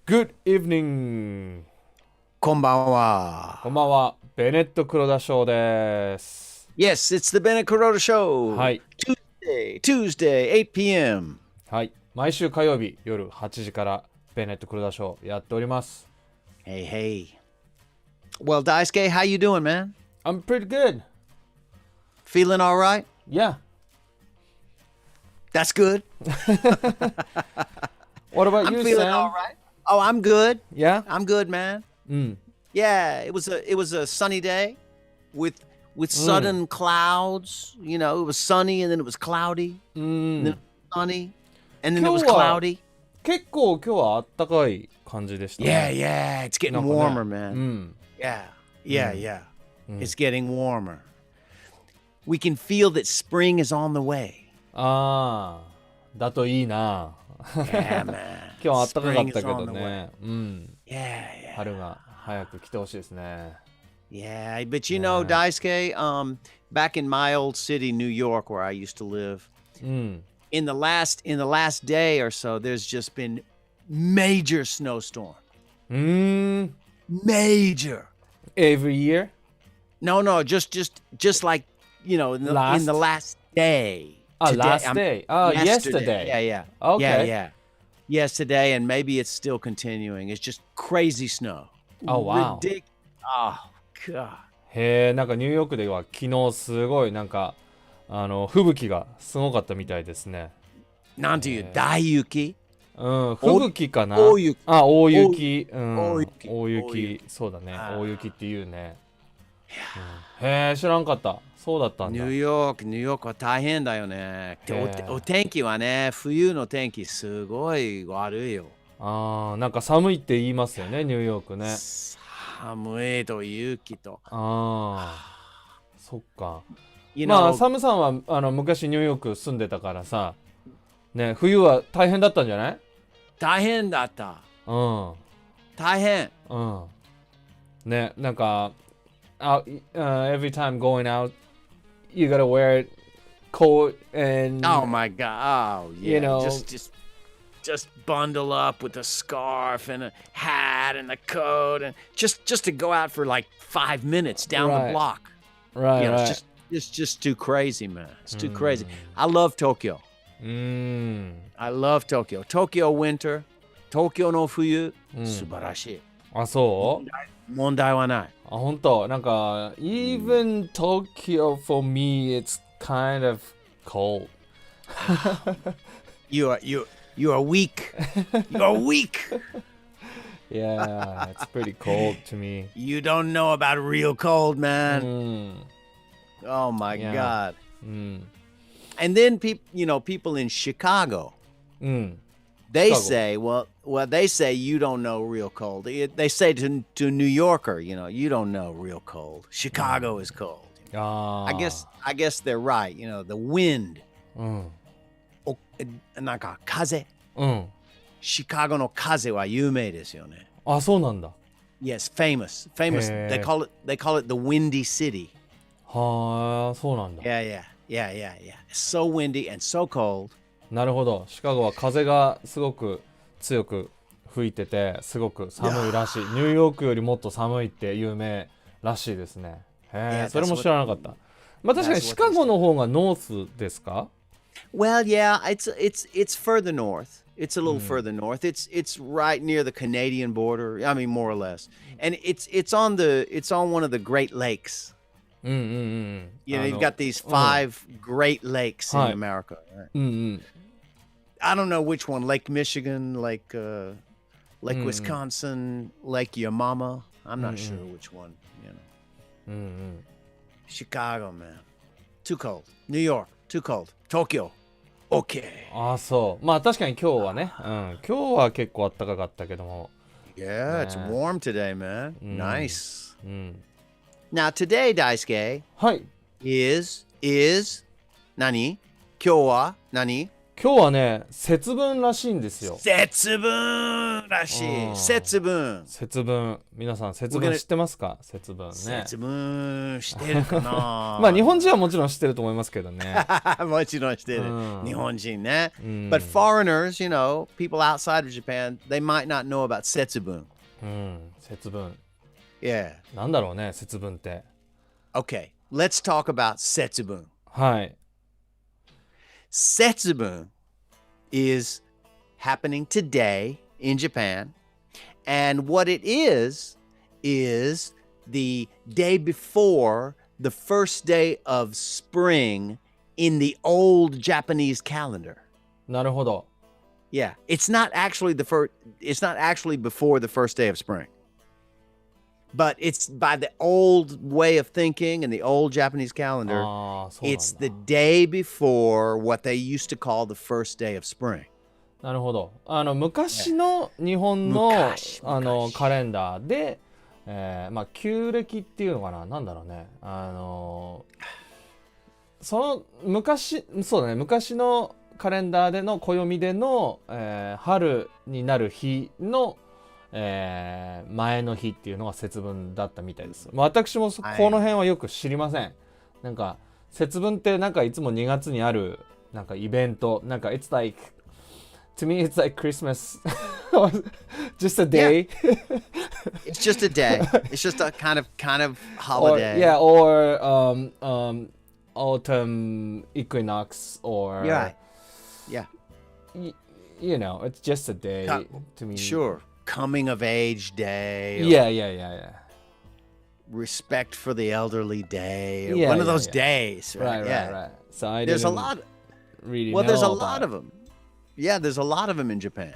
Good evening! こんばんは。こんばんは。ベネット・クロダショーです。Yes, it's the Bennett-Kuroda Show. はい。Tuesday, 8 p.m. はい。毎週火曜日夜8時からベネット・クロダショーやっております。Hey, hey. Well, Daisuke, how you doing, man? I'm pretty good. Feeling all right? Yeah. That's good. What about I'm you, feeling Sam? all right. Oh, I'm good. Yeah? I'm good, man. Yeah, it was a sunny day with sudden clouds. You know, it was sunny and then it was cloudy. And then it was sunny and then it was cloudy. 結構今日は暖かい感じでしたね。Yeah, it's getting warmer, man. Yeah. It's getting warmer. We can feel that spring is on the way. ああ、だといいな。Yeah, man. 今日は暖かかったけど Spring is on the ね。Yeah. 春が早く来てほしいですね。Yeah, but you know, Daisuke, back in my old city, New York, where I used to live, in the last day or so, there's just been major snowstorm. Major. Every year? No, just like, you know, in the last day. Last day. Yesterday. Yeah. Okay. Yeah. Yesterday, and maybe it's still continuing. It's just crazy snow. Oh, wow. Ridiculous. Oh, God. へえ、なんかニューヨークでは昨日すごいなんか吹雪がすごかったみたいですね。なんていう、大雪？吹雪かな？大雪。大雪。大雪。そうだね。大雪っていうね。へえ、知らんかった。そうだったんだ。ニューヨークは大変だよね。お天気はね、冬の天気すごい悪いよ。なんか寒いって言いますよね、ニューヨークね。寒いと雪と。そっか。まあ、サムさんは昔ニューヨーク住んでたからさ、ね、冬は大変だったんじゃない？大変だった。大変。ね、なんか、every time going out, you gotta wear a coat and oh my god, oh yeah, you know, just bundle up with a scarf and a hat and a coat and just to go out for like 5 minutes down the block. Right, you know, it's just too crazy, man. It's too crazy. I love Tokyo. I love Tokyo. Tokyo winter, Tokyo の冬、素晴らしい。そう？問題はない。本当なんか even Tokyo for me it's kind of cold. You are weak. You are weak. Yeah, it's pretty cold to me. You don't know about real cold, man. Oh my god. And then people in Chicago. They say, they say you don't know real cold. They say to New Yorker, you don't know real cold. Chicago is cold. I guess they're right. You know, the wind. なんか風。シカゴの風は有名ですよね。そうなんだ。Yes, famous. They call it the windy city. そうなんだ。Yeah. It's so windy and so cold. なるほど。シカゴは風がすごく強く吹いててすごく寒いらしい。ニューヨークよりもっと寒いって有名らしいですね。それも知らなかった。まあ確かにシカゴの方がノースですか？ Well, yeah, it's further north. It's a little further north. It's right near the Canadian border. I mean, more or less. And it's on one of the Great Lakes. You know, you've got these 5 Great Lakes in America. Right? I don't know which one. Lake Michigan, Lake Wisconsin, Lake Your Mama. I'm not sure which one. You know. Chicago, man, too cold. New York, too cold. Tokyo, okay. そう。まあ確かに今日はね、今日は結構暖かかったけども。Yeah, it's warm today, man. Nice. Now today, Daisuke, is 何？今日は何？今日はね、節分らしいんですよ。Setsubun らしい。Setsubun。節分。皆さん、節分知ってますか？節分ね。節分してるかなまあ、日本人はもちろん知ってると思いますけどね。もちろんしてる。日本人ね。But foreigners, you know, people outside of Japan, they might not know about Setsubun. 節分。Yeah. なんだろうね、節分って。Okay, let's talk about Setsubun. はい。Setsubun is happening today in Japan. And what it is the day before the first day of spring in the old Japanese calendar. なるほど。Yeah, it's not actually before the first day of spring. But it's by the old way of thinking and the old Japanese calendar. It's the day before what they used to call the first day of spring. なるほど。昔の日本のカレンダーで、まあ旧暦っていうのかな、なんだろうね。その昔のカレンダーでの暦での、春になる日の前の日っていうのが節分だったみたいです。私もこの辺はよく知りません。なんか節分ってなんかいつも2月にあるなんかイベント、なんか it's like to me it's like Christmas just a day. Yeah. It's just a day. It's just a kind of holiday. Or autumn equinox or yeah. You know, it's just a day to me. Sure. Coming of age day. Yeah. Respect for the elderly day. One of those days, right? Right. So there's a lot. Really there's a lot of them. Yeah, there's a lot of them in Japan.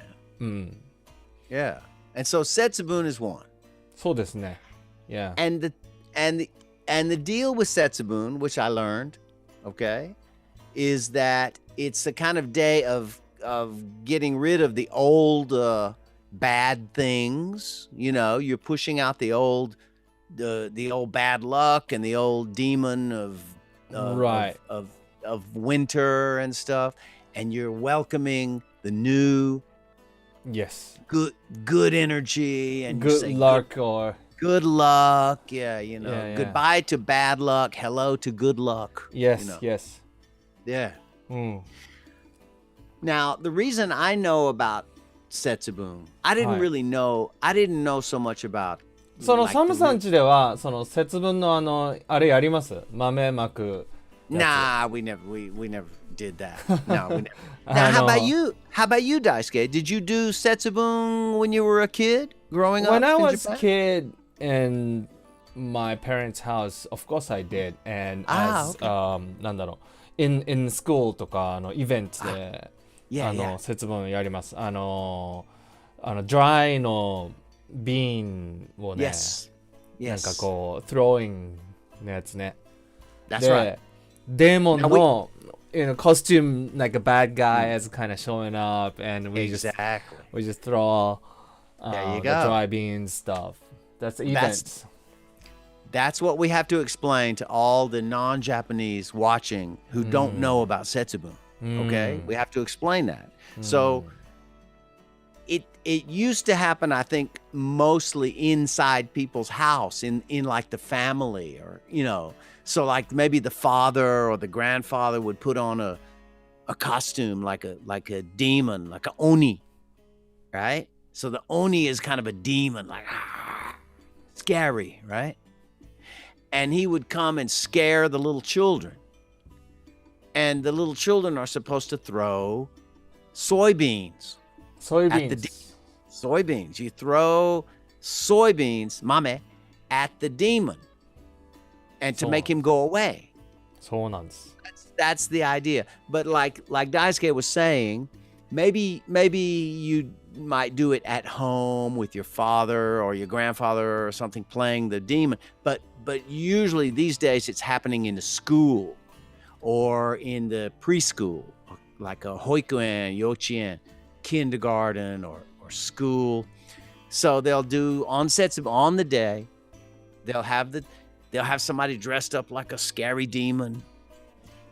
Yeah, and so Setsubun is one. そうですね。Yeah. And the deal with Setsubun, which I learned, okay, is that it's a kind of day of getting rid of the old bad things. You know, you're pushing out the old bad luck and the old demon of winter and stuff, and you're welcoming the new good energy and good luck or good luck. Yeah. Goodbye to bad luck, hello to good luck. Yes. Yeah. Now, the reason I know about Setsubun, I didn't know so much about そのサムさん家ではその節分のあれやります？豆まく。Nah, we never did that. No, we never. Now, how about you? How about you, Daisuke? Did you do Setsubun when you were a kid growing up? When I was Japan? kid in my parents' house, of course I did. And as なんだろう、in school とかイベントで節分やります。dry の瓶をね、なんかこう throwing のやつね。That's right. デーモンのcostume like a bad guy is kind of showing up, and we just throw the dry beans stuff. That's the event. That's what we have to explain to all the non-Japanese watching who don't know about Setsubun. Okay, we have to explain that. So it used to happen, I think, mostly inside people's house, in like the family, or so like maybe the father or the grandfather would put on a costume like a demon, like a oni, right? So the oni is kind of a demon, like scary, right? And he would come and scare the little children. And the little children are supposed to throw soybeans. Soybeans. You throw soybeans, mame, at the demon, and to make him go away. そうなんです。That's the idea. But like Daisuke was saying, maybe you might do it at home with your father or your grandfather or something playing the demon. But usually these days it's happening in the school or in the preschool, like a hoikuen, yochien, kindergarten or school. So they'll do on Setsubun on the day. They'll have somebody dressed up like a scary demon,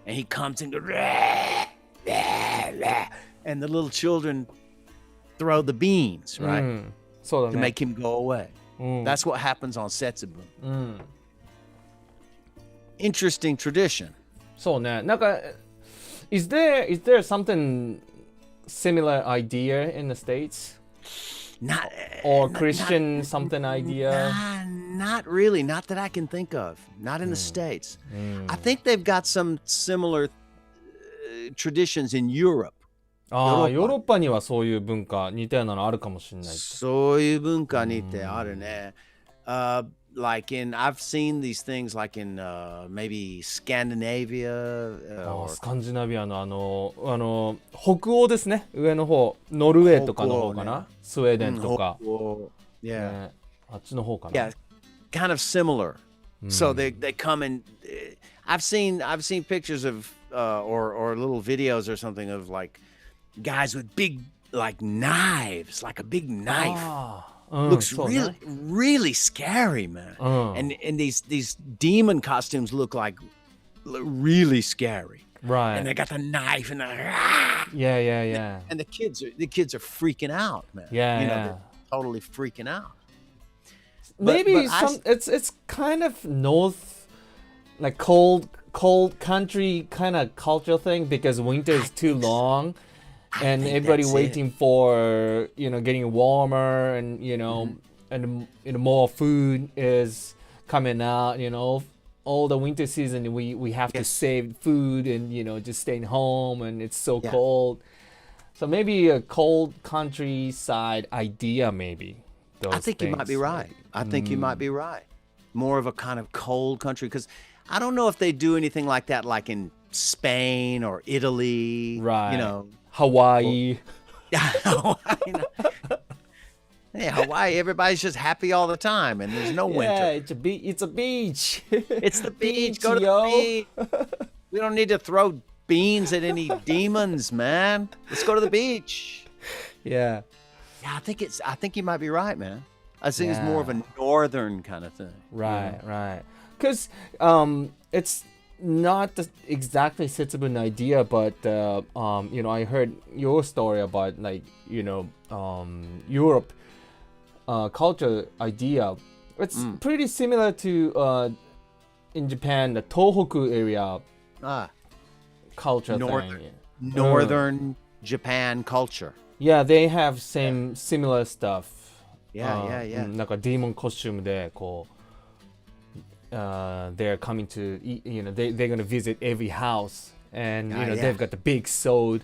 and he comes and goes, rah, rah, and the little children throw the beans, right? そうだ To ね make him go away. That's what happens on Setsubun. Interesting tradition. そうねなんか is there something similar idea in the States Not or Christian something idea not really, not that I can think of. Not in the States. I think they've got some similar traditions in Europe. ああヨーロッパにはそういう文化似たようなのあるかもしれないそういう文化にってあるね。Like I've seen these things like in maybe Scandinavia. スカンジナビアの北欧ですね上の方ノルウェーとかの方かな、スウェーデンとか、Yeah. あっちの方かな。 Yeah, kind of similar. So they come and I've seen pictures of or little videos or something of like guys with big like knives, like a big knife. Looks really scary, man. And these demon costumes look like really scary. Right. And they got the knife and Yeah. and the kids are freaking out, man. Yeah, They're totally freaking out. Maybe it's kind of north, like cold country kind of cultural thing because winter is too long, and everybody waiting for getting warmer, and and more food is coming out. All the winter season we have to save food and just staying home, and it's so cold. So maybe a cold countryside idea, maybe. I think you might be right. I think you might be right. More of a kind of cold country, because I don't know if they do anything like that, like in Spain or Italy. Right. Hawaii. Hawaii. Hey, Hawaii, everybody's just happy all the time, and there's no winter. Yeah, it's a beach. It's the beach. Go to the beach. We don't need to throw beans at any demons, man. Let's go to the beach. Yeah. Yeah, I think you might be right, man. I think it's more of a northern kind of thing. Right. Because it's not exactly Setsubun idea, but I heard your story about Europe culture idea. It's pretty similar to in Japan the Tohoku area culture thing. Northern Japan culture. Yeah, they have similar stuff. Yeah. なんかデーモンコスチュームでこうthey're coming to they're gonna visit every house, and they've got the big sword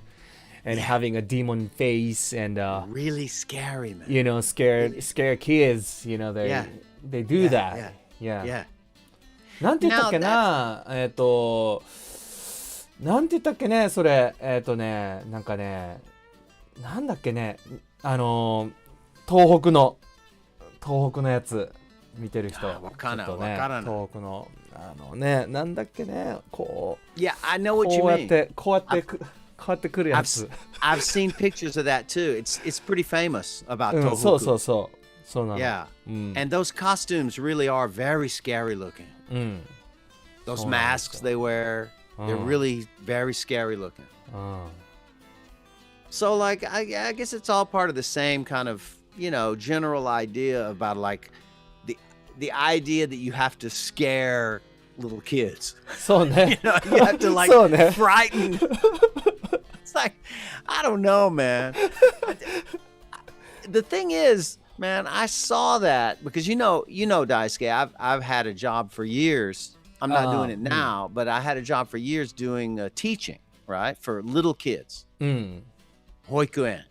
and having a demon face and really scary, man. Scare kids. They do that. Yeah. なんて言ったっけななんて言ったっけねそれなんかねなんだっけね東北のやつ見てる人わからない東北のなんだっけねこう Yeah, I know what you mean. こうやってくるやつ I've seen pictures of that too. It's pretty famous about Tohoku. そうなの Yeah. And those costumes really are very scary looking. Those masks they wear, they're really very scary looking. So like I guess it's all part of the same kind of, general idea about like the idea that you have to scare little kids. そうね You have to like そうね frighten. It's like, I don't know, man. The thing is, man, I saw that because Daisuke, I've had a job for years. I'm not doing it now, but I had a job for years doing teaching, right? For little kids. 保育園。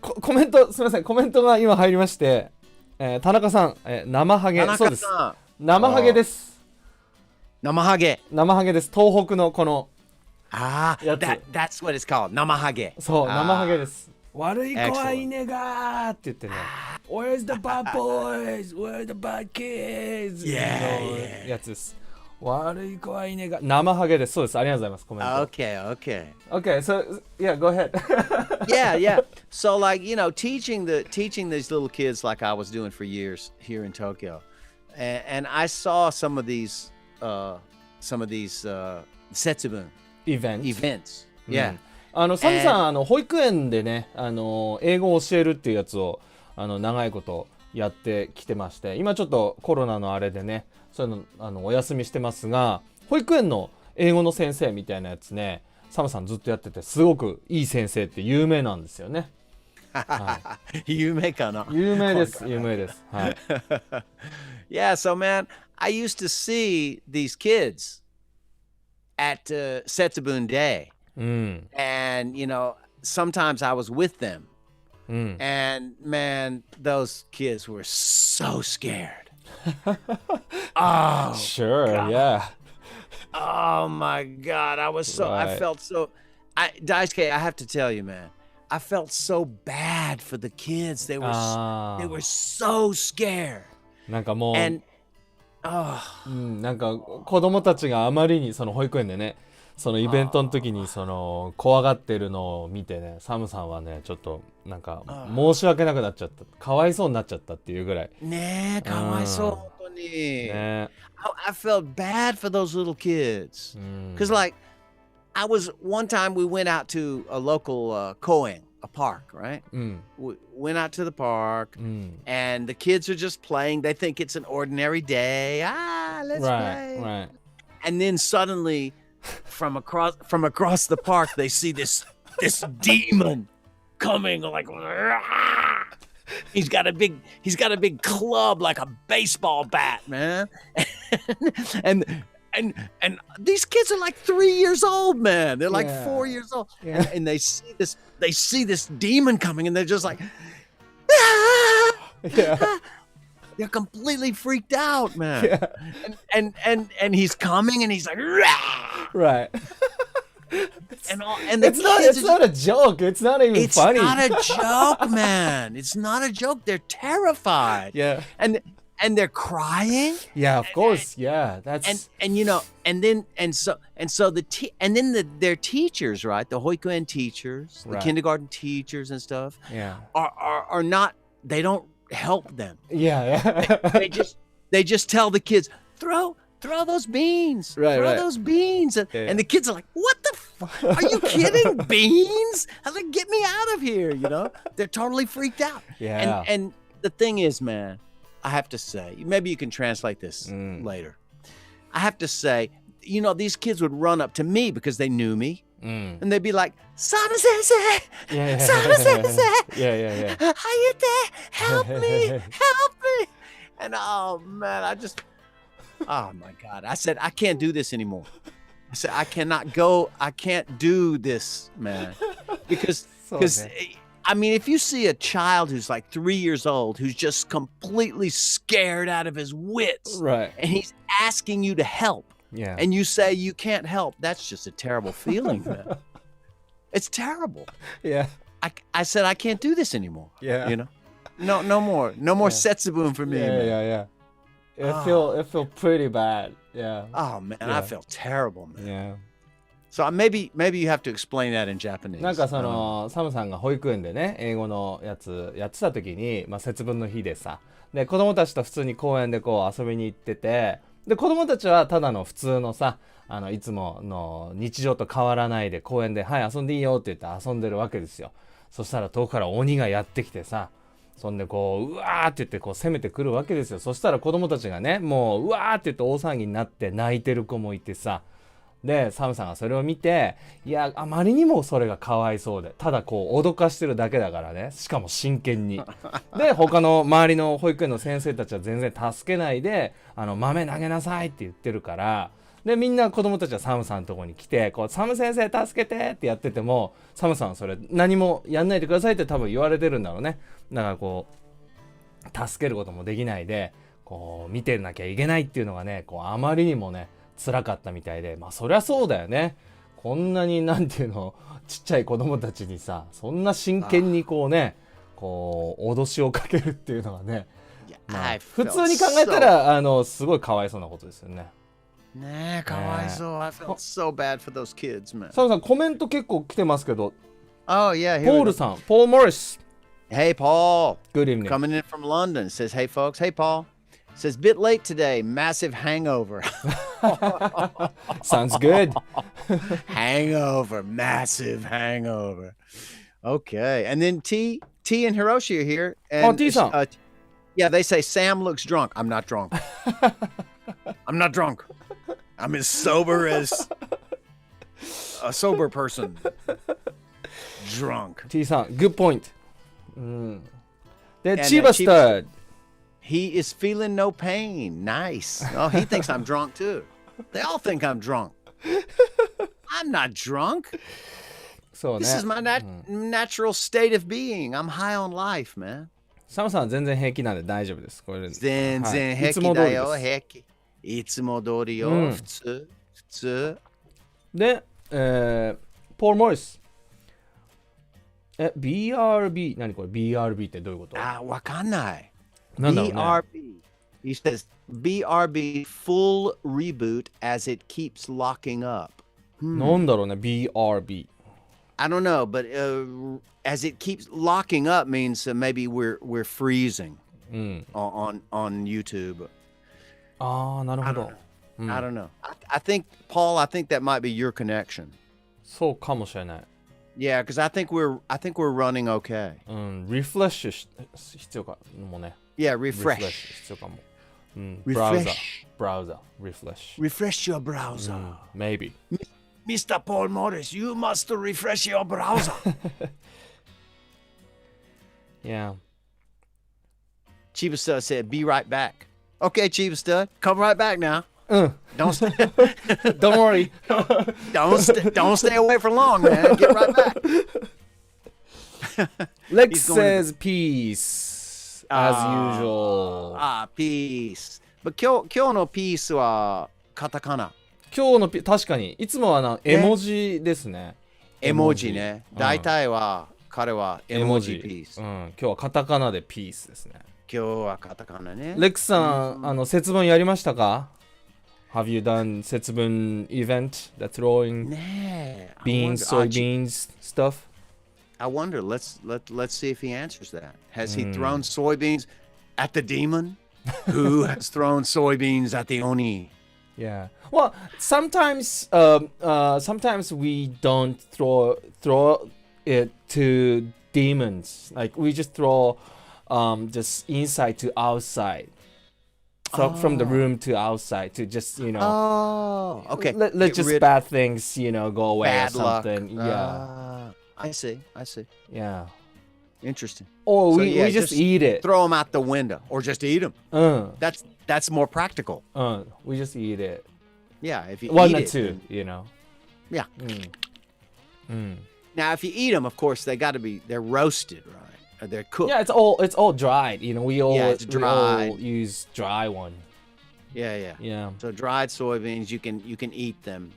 コメントすみませんコメントが今入りまして、田中さん、生ハゲそうです生ハゲです生ハゲです東北のこのやつthat's what it's called 生ハゲそう生ハゲです悪い子はいねがーって言ってね Where's the bad boys? Where's the bad kids? やつです悪い子はいねが生ハゲですそうですありがとうございますコメント Okay so yeah go ahead yeah so like teaching these little kids like I was doing for years here in Tokyo and I saw some of these Setsubun events yeah サムさん保育園でね英語を教えるっていうやつを長いことやってきてまして、今ちょっとコロナのあれでねそういうのお休みしてますが、保育園の英語の先生みたいなやつねサムさんずっとやってて、すごくいい先生って有名なんですよね。はい、有名かな？有名です、有名です。はい。Yeah, so man, I used to see these kids at Setsubun Day, and you know, sometimes I was with them, and man, those kids were so scared. Oh, sure, God. yeah. Oh my God, I was so, I felt so. Daisuke, I have to tell you, man, I felt so bad for the kids. They were so scared. なんかもう、and, なんか子供たちがあまりにその保育園でねそのイベントの時にその怖がってるのを見てね、サムさんはねちょっとなんか申し訳なくなっちゃった、かわいそうになっちゃったっていうぐらいねえ、かわいそう本当にね。I felt bad for those little kids because like I was one time we went out to a local koen, a park, right? We went out to the park and the kids are just playing. They think it's an ordinary day. Let's play. Right. And then suddenly from across the park they see this demon coming like he's got a big club like a baseball bat, man. And these kids are like 3 years old, man. They're like 4 years old. And they see this demon coming and they're just like they're completely freaked out, man. And he's coming and he's like right. and the it's not a joke. It's not even funny. It's not a joke, man. It's not a joke. They're terrified. Yeah. And they're crying. Yeah, of course. Yeah, that's and you know, and then their teachers, right? The hoikuen teachers, the kindergarten teachers and stuff. Yeah. Are not. They don't help them. Yeah. they just tell the kids throw those beans. Throw those beans. And the kids are like, what the fuck? Are you kidding? Beans? I like, get me out of here. You know, they're totally freaked out. Yeah. And the thing is, man, I have to say, maybe you can translate this later. I have to say, you know, these kids would run up to me because they knew me. And they'd be like, Sama sensei! Sama sensei! Yeah. How you there? Help me! And oh man, oh my God. I said, I can't do this anymore. I said, I can't do this, man. Because I mean, if you see a child who's like 3 years old, who's just completely scared out of his wits, right, and he's asking you to help, and you say you can't help, that's just a terrible feeling, man. It's terrible. Yeah. I said, I can't do this anymore. Yeah. You know? No more Setsubun for me, man. Yeah. It feel pretty bad. Yeah. Oh, man, I felt terrible, man. Yeah. So maybe you have to explain that in Japanese. なんかそのサムさんが保育園でね英語のやつやってた時に、節分の日でさ、で子供たちと普通に公園でこう遊びに行ってて、で子供たちはただの普通のさいつもの日常と変わらないで公園ではい遊んでいいよって言って遊んでるわけですよ。そしたら遠くから鬼がやってきてさ、そんでこううわーって言ってこう攻めてくるわけですよ。そしたら子供たちがねもううわーって言って大騒ぎになって泣いてる子もいてさ、でサムさんがそれを見て、いやあまりにもそれがかわいそうで、ただこう脅かしてるだけだからね、しかも真剣にで他の周りの保育園の先生たちは全然助けないで豆投げなさいって言ってるから、でみんな子供たちはサムさんのとこに来てこうサム先生助けてってやってても、サムさんはそれ何もやんないでくださいって多分言われてるんだろうね。だからこう助けることもできないでこう見てなきゃいけないっていうのがね、こうあまりにもね辛かったみたいで、そりゃそうだよね。こんなになんていうのちっちゃい子供たちにさそんな真剣にこうねこう脅しをかけるっていうのはね、普通に考えたらすごいかわいそうなことですよね。ねえ、かわいそう。I felt so bad for those kids, man. サムさんコメント結構来てますけど。Oh yeah, ポールさん、ポール・モリス。Hey Paul. Good evening. Coming in from London. Says, hey folks. Hey Paul. Says, bit late today. Massive hangover. Sounds good. Hangover, massive hangover. Okay, and then T and Hiroshi are here. And, T-san. Yeah, they say Sam looks drunk. I'm not drunk. I'm not drunk. I'm as sober as a sober person. Drunk. T さん、good point. で、 And, 千葉 stud. He is feeling no pain. Nice. Oh, he thinks I'm drunk too. They all think I'm drunk. I'm not drunk. そうね。 This is my natural state of being. I'm high on life, man. サムさんは全然平気なんで大丈夫です。これ全然はい、いつ平気だも通りですよ、平気。いつも通りよ、普通。で、ポール・モリス。BRB、何これ ?BRB ってどういうことあ、わかんない。なんだろうね。BRB. He says BRB full reboot as it keeps locking up. なんだろうね、BRB。I don't know, but as it keeps locking up means maybe we're freezing on YouTube. ああ、なるほど。I don't know. I think, Paul, I think that might be your connection. そうかもしれない。Yeah, because I think we're running okay. リフレッシュ必要かもね。Yeah, リフレッ refresh. シュ必要かも。ブラウザ Refresh. リフレッシュ。Refresh your browser. Maybe. Mr. Paul Morris, you must refresh your browser. Yeah. Chiba Stud said, be right back. Okay, Chiba Stud, come right back now. Don't stay, Don't worry. don't stay away for long, man. Get right back. Lex says peace as usual. Peace. But 今日のピースはカタカナ。今日の確かにいつもは絵文字ですね。絵文字ね。大体は彼は絵文字ピース。今日はカタカナでピースですね。今日はカタカナね。レックさん、節分やりましたか Have you done Setsubun event? The throwing beans, soybeans stuff? I wonder. Let's see if he answers that. Has he thrown soybeans at the demon? Who has thrown soybeans at the Oni? Yeah. Well, sometimes we don't throw it to demons. Like we just throw just inside to outside. From the room to outside to just, Oh, okay. Let just bad things, go away bad or something. Luck. Yeah. I see. Yeah. Interesting. Or So, we yeah, just eat it. Throw them out the window, or just eat them. That's more practical. We just eat it. Yeah, if you One eat or it, two, yeah. Now, if you eat them, of course, they're roasted, right? Or they're cooked. Yeah, it's all dried. We all it's dried. we all use dry one. Yeah. Yeah. So dried soybeans, you can eat them.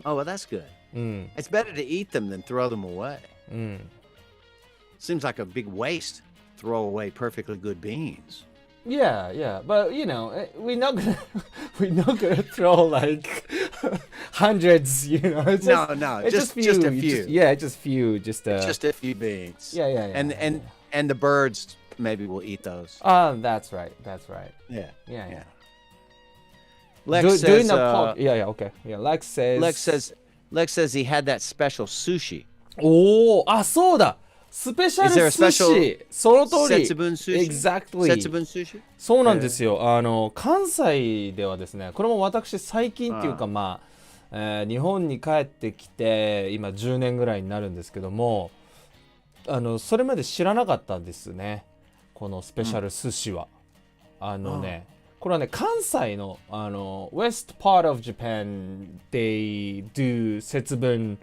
Oh, well, that's good. It's better to eat them than throw them away. Seems like a big waste. Throw away perfectly good beans. Yeah, but we're not gonna throw like hundreds, It's just a few. Just few, just a few beans. Yeah. And the birds maybe will eat those. That's right. Yeah. Lex says, okay. Yeah, Lex says he had that special sushi. そうだ。スペシャル Is there a 寿 special 司。その通り。 Setsubun sushi? Exactly. Setsubun sushi? そうなんですよ。関西ではですね、これも私最近っていうか日本に帰ってきて今10年ぐらいになるんですけども、それまで知らなかったんですね。このスペシャル寿司は。これはね、関西のWest part of Japan they do Setsubun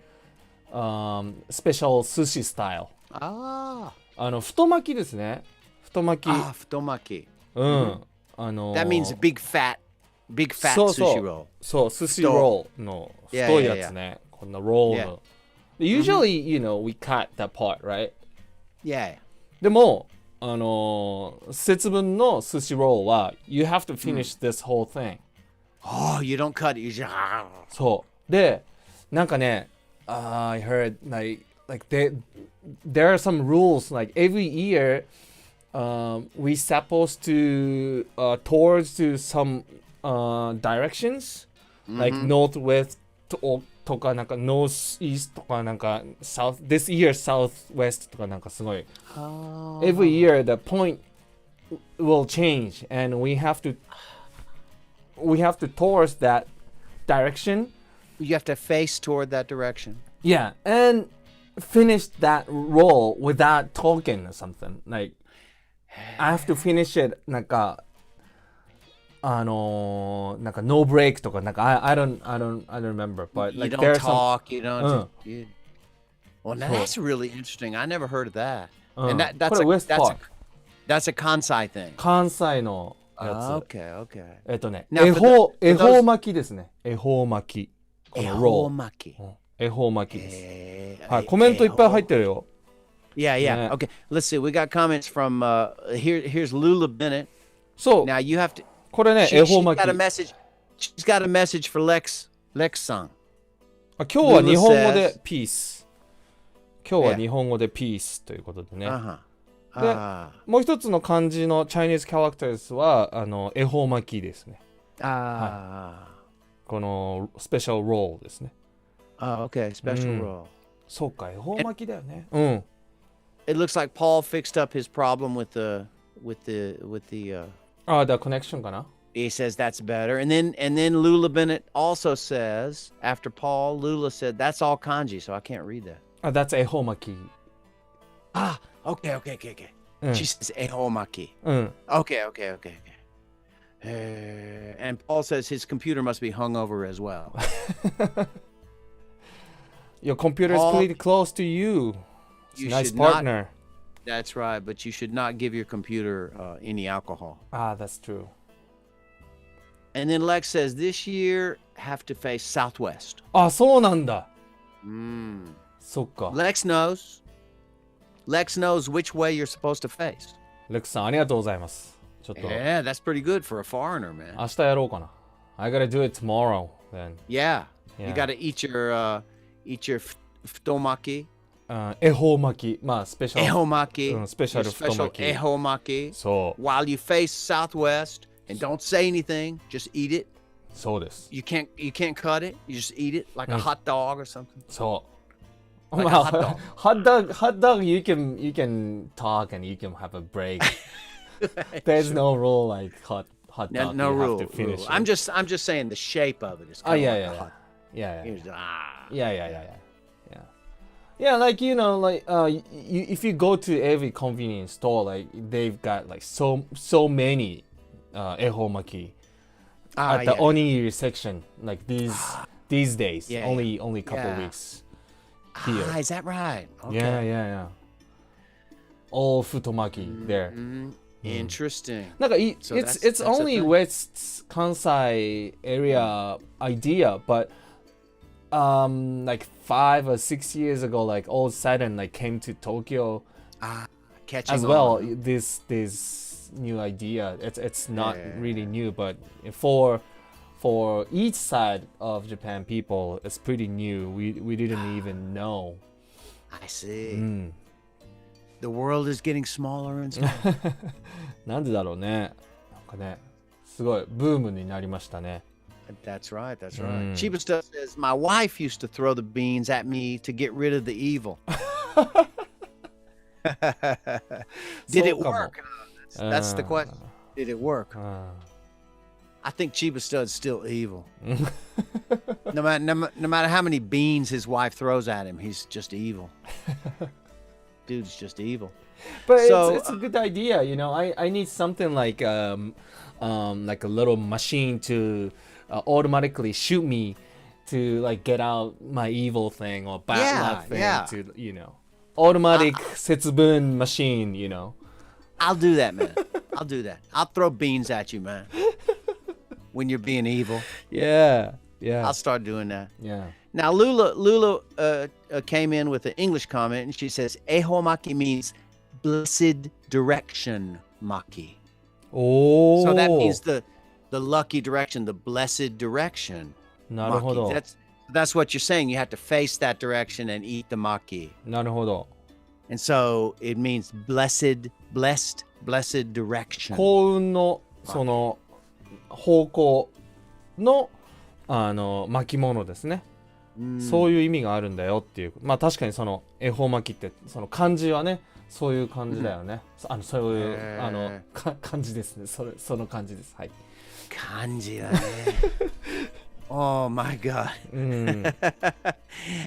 special sushi style. 太巻きですね。太巻き。太巻き。That means big fat sushi roll. そう、寿司ロールの太いやつね。こんなロールの。Usually, we cut that part, right? Yeah. でも、節分の寿司ロールは、you have to finish this whole thing. Oh, you don't cut it. You just... そう。で、なんかね、I heard like there are some rules like every year we supposed to towards to some directions like northwest とかなんか northeast とかなんか south this year southwest とかなんかすごい every year the point will change and we have to towards that direction. You have to face toward that direction. Yeah, and finish that roll without talking or something. Like I have to finish it なんかなんか no break とかなんか I don't remember, but You like don't there's talk. You don't. Well, now that's really interesting. I never heard of that. And that's これ West Park that's a Kansai thing. 関西のや Okay, okay. つNow, 恵 for 方 the- 恵 for those- 方巻きですね恵方巻きこのロー Ehomaki. 恵方巻きですはいコメントいっぱい入ってるよ Yeah, yeah. Yeah. Okay, let's see. We got comments from here's Lula Bennett. そう Now you have to. これね She, 恵 she's 方巻き got a message. She's got a message for Lexさん。今日は日本語で says- ピース今日は日本語でピースということでね、でもう一つの漢字の Chinese characters は恵方巻きですねこのスペシャルロールですね okay, special role. そうか恵方巻きだよね It looks like Paul fixed up his problem with the the connection かな he says that's better. And then Lula Bennett also says after Paul, Lula said that's all kanji, so I can't read that. That's 恵方巻き Okay. She says ehomaki. Okay. And Paul says his computer must be hungover as well. Your computer is Paul, pretty close to you. It's a you nice should not- partner. That's right, but you should not give your computer any alcohol. That's true. And then Lex says this year have to face southwest. そうなんだ そっか Lex knows which way you're supposed to face. レックさんありがとうございますちょっと Yeah, that's pretty good for a foreigner, man. 明日やろうかな I gotta do it tomorrow then Yeah. Yeah. You got to eat your futomaki. 恵方巻きまあスペシャル Ehomaki. スペシャ Your ル special 太巻き ehomaki. そう While you face southwest and don't say anything, just eat it. そうです You can't cut it. You just eat it like a hot dog or something. そう、 Like a まあ hot dog. hot dog you can talk and you can have a break there's no rule like hot dog No you rule. have to finish I'm it. just saying the shape of it is kind of yeah, like yeah, a hot. yeah Here's the- yeah like you know like if you go to every convenience store like they've got like so many 恵方巻き at the yeah. onigiri section like these days Yeah, only couple yeah. weeks here Is that right? Okay. yeah all 太巻き there Interesting. なんか So it's that's a only thing. West Kansai area idea, but like 5 or 6 years ago, like all of a sudden, like came to Tokyo Catching as well. on. This new idea. It's not Yeah. really new, but for each side of Japan people, it's pretty new. We didn't even know. I see. The world is getting smaller and smaller. なんでだろうね。なんかね、すごいブームになりましたね。That's right. That's right. Chiba Stuff says my wife used to throw the beans at me to get rid of the evil. Did it そうかも。 work? That's the question. Did it work? I think Chiba Stud's still evil. no matter how many beans his wife throws at him, he's just evil. Dude's just evil. But So, it's a good idea, you know. I need something like a little machine to automatically shoot me to like get out my evil thing or bad luck thing to automatic Setsubun machine, you know. I'll do that, man. I'll do that. I'll throw beans at you, man. When you're being evil, Yeah. I'll start doing that. Yeah. Now, Lula came in with an English comment, and she says, "Ehomaki means blessed direction maki." Oh. So that means the lucky direction, the blessed direction. なるほど。 Maki. That's what you're saying. You have to face that direction and eat the maki. なるほど。 And so it means blessed direction. 幸運のその方向の巻物ですね。そういう意味があるんだよっていう。まあ確かにその恵方巻きってその漢字はねそういう感じだよね。そういう感じですね。その感じです。はい。漢字だね。Oh my God.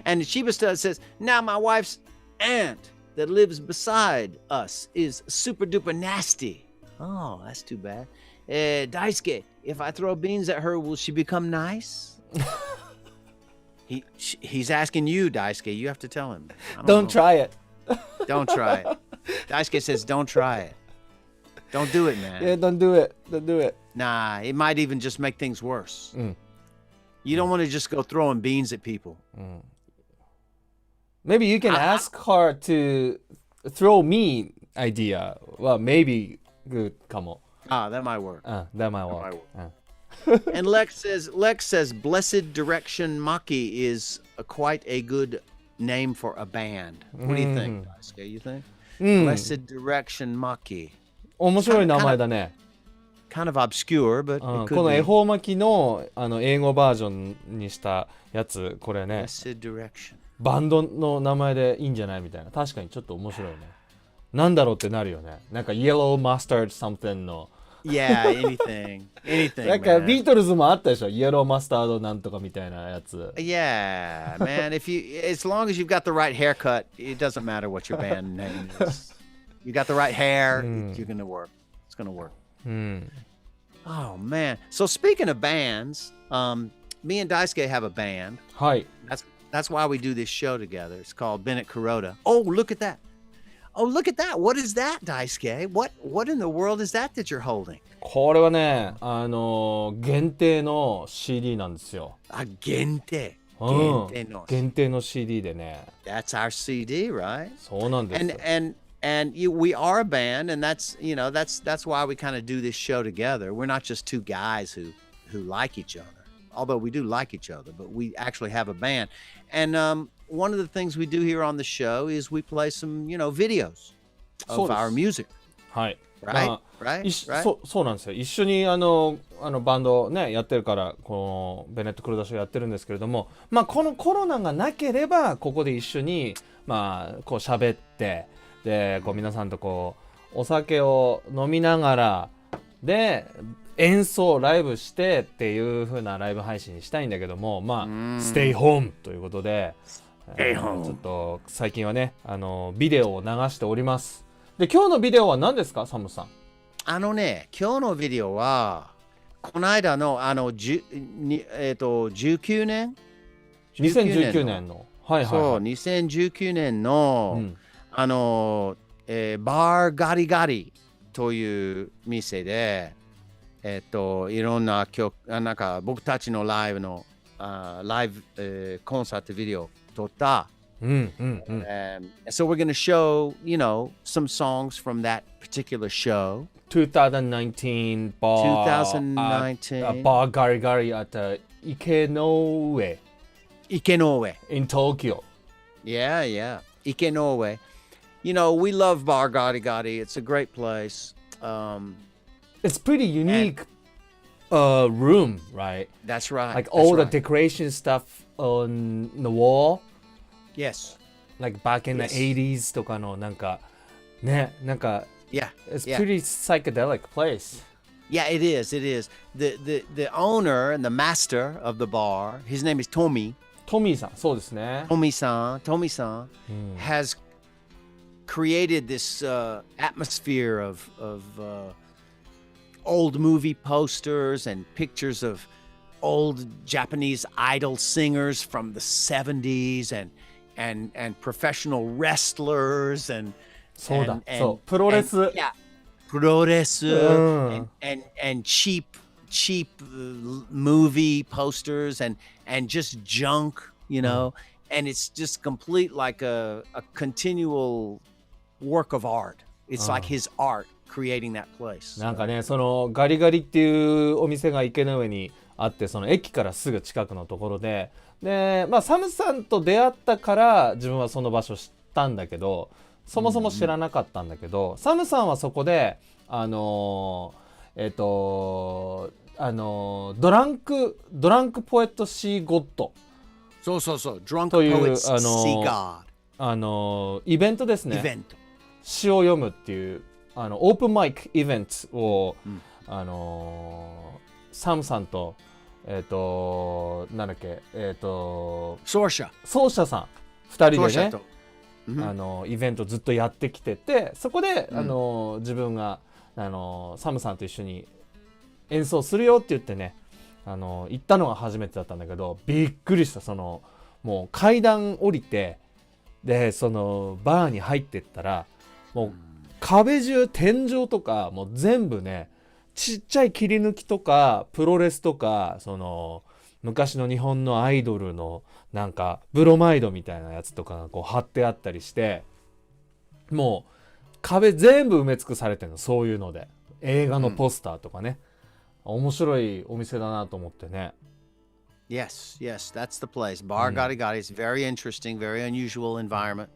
And Shiba says, now my wife's aunt that lives beside us is super duper nasty. Oh, that's too bad. Daisuke, if I throw beans at her, will she become nice? He's asking you, Daisuke. You have to tell him. Don't try it. Don't try it. Daisuke says, don't try it. Don't do it, man. Yeah, don't do it. Don't do it. Nah, it might even just make things worse. You don't want to just go throwing beans at people. Maybe you can ask her to throw me idea. Well, maybe good かも。That might work. That might work. And Lex says, Blessed Direction Maki is quite a good name for a band. What do you think, Daisuke? You think? Blessed Direction Maki. 面白い名前だね。Kind of obscure, but it こ could の恵 be. 方巻きの英語バージョンにしたやつ、これね、 Blessed Direction. バンドの名前でいいんじゃないみたいな。確かにちょっと面白いね。なんだろうってなるよね。なんか Yellow Mustard something の。Yeah, anything. Anything. なんか man. ビートルズもあったでしょ。イエローマスタードなんとかみたいなやつ。Yeah, man. As long as you've got the right haircut, it doesn't matter what your band name is. You got the right hair, you're gonna work. It's gonna work. Oh man. So speaking of bands, me and Daisuke have a band. はい。That's why we do this show together. It's called Bennett-Kuroda. Oh, look at that. Oh, look at that. What is that, Daisuke? What in the world is that you're holding? これはね、限定の CD なんですよ。限定。限定の CD でね。That's our CD, right? そうなんですよ。We are a band, and that's why we kind of do this show together. We're not just two guys who like each other, although we do like each other, but we actually have a band. And one of the things we do here on the show is we play some, videos of our music. はい。Right? Right? そうなんですよ。一緒にバンドねやってるからこのベネットクローダーショーやってるんですけれども、まあこのコロナがなければここで一緒にまあこう喋って。でこう皆さんとこうお酒を飲みながらで演奏ライブしてっていう風なライブ配信にしたいんだけども、まあステイホームということで、ちょっと最近はねビデオを流しております。で今日のビデオは何ですか、サムさん。今日のビデオはこの間の19年2019年のはいはい、はい、そう2019年の、バーガリガリという店で、いろんな曲、なんか僕たちのライブの、ライブ、コンサートビデオを撮った。So we're going to show, some songs from that particular show. 2019 bar, 2019 bar Gari Gari at Ikenoue. In Tokyo. Yeah. Ikenoue. We love Bar Gari Gari. It's a great place. It's pretty unique room, right? That's right. Like all the decoration stuff on the wall. Yes. Like back in the 80s とかのなんかね、なんか Yeah. It's pretty psychedelic place. Yeah, it is. The owner and the master of the bar, his name is Tommy. トミーさん、そうですね。Tommy-san has created this atmosphere of old movie posters and pictures of old Japanese idol singers from the 70s and professional wrestlers and そうだ、そう、プロレス。プロレス and cheap movie posters and just junk, and it's just complete like a continual work of art. It's like his art creating that place. なんかね、そのガリガリっていうお店が池の上にあって、その駅からすぐ近くのところで、まあサムさんと出会ったから自分はその場所知ったんだけど、そもそも知らなかったんだけど、サムさんはそこでドランクポエットシーゴッドそうそうそう。Drunk という Poets See God。イベントですね。イベント。詩を読むっていうオープンマイクイベントを、サムさんとなんだっけ奏者さん2人でね、イベントずっとやってきてて、そこで、自分がサムさんと一緒に演奏するよって言ってね、行ったのが初めてだったんだけど、びっくりした。もう階段降りて、でそのバーに入ってったら、もう壁中天井とかもう全部ね、ちっちゃい切り抜きとかプロレスとか、昔の日本のアイドルのなんかブロマイドみたいなやつとかがこう貼ってあったりして、もう壁全部埋め尽くされてるの、そういうので。映画のポスターとかね、面白いお店だなと思ってね。Yes, that's the place. Bar Gotti Gotti is very interesting, very unusual environment.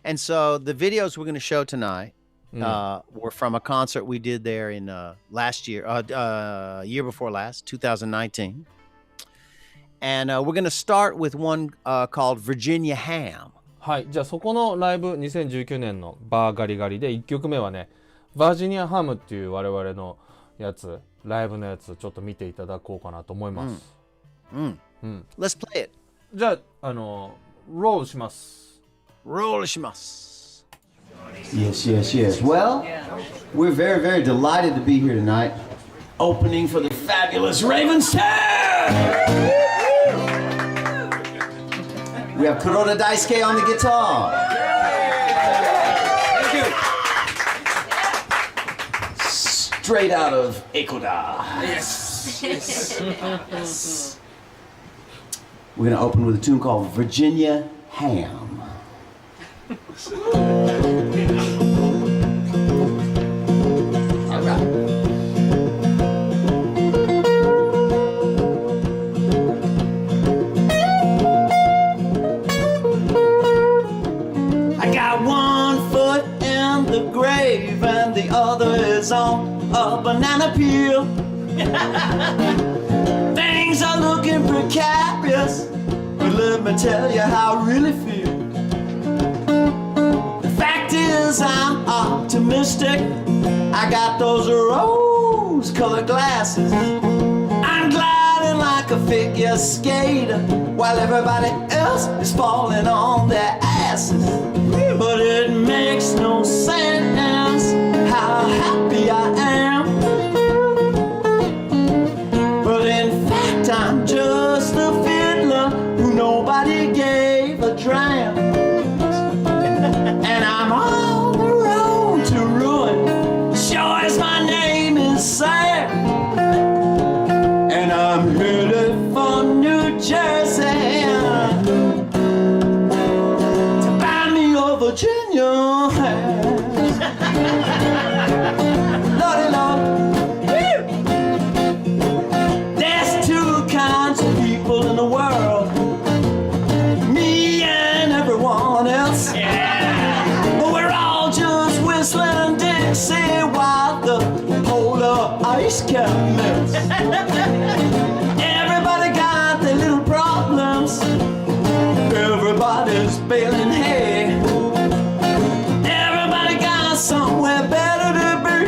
And so the videos we're going to show tonight were from a concert we did there in last year, year before last, 2019. And we're going to start with one called Virginia Ham. はい、じゃあそこのライブ、2019年のバーガリガリで1曲目はね、バージニアハムっていう我々のやつ、ライブのやつちょっと見ていただこうかなと思います。Let's play it. じゃあロールします。ロールします。Yes. Well, we're very, very delighted to be here tonight, opening for the fabulous Ravens Town. We have Kuroda Daisuke on the guitar. Straight out of Ecuador. Yes. We're going to open with a tune called Virginia Ham. All right. I got one foot in the grave and the other is on a banana peel. Things are looking precarious, but let me tell you how I really feel. The fact is I'm optimistic. I got those rose-colored glasses. I'm gliding like a figure skater while everybody else is falling on their asses. But it makes no sense how happy I am. But in fact I'm just a fiddler who nobody gave a dram. And I'm on the road to ruin, sure as my name is Sam. And I'm headed for New Jersey to buy me a Virginia ham. Lordy Lord. There's two kinds of people in the world, me and everyone else. But we're all just whistling Dixie while the polar ice cap melts. Everybody got their little problems. Everybody's baling hay. Everybody got somewhere better to be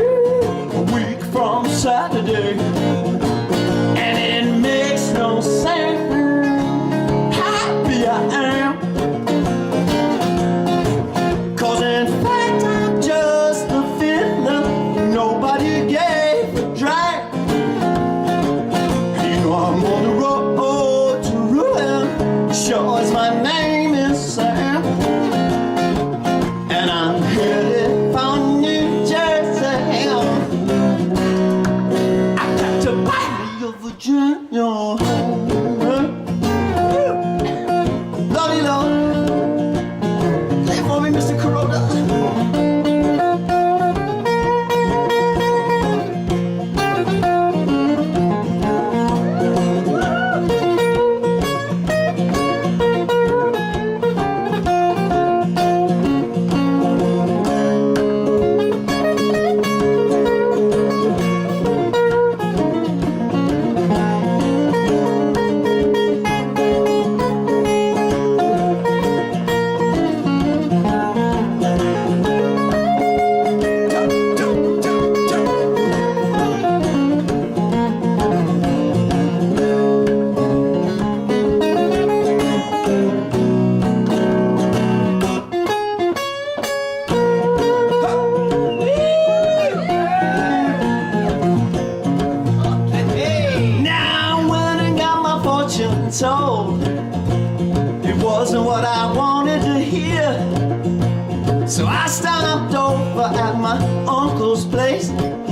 a week from Saturday. And it makes no sense how happy I am. 'Cause in fact I'm just a fiddler nobody gave a drag. You know I'm on the road to ruin, sure as my name is Sam. And I'm headed for New Jersey. I got to buy me a Virginia home. Lordy Lord, play it for me, Mr. Kuroda.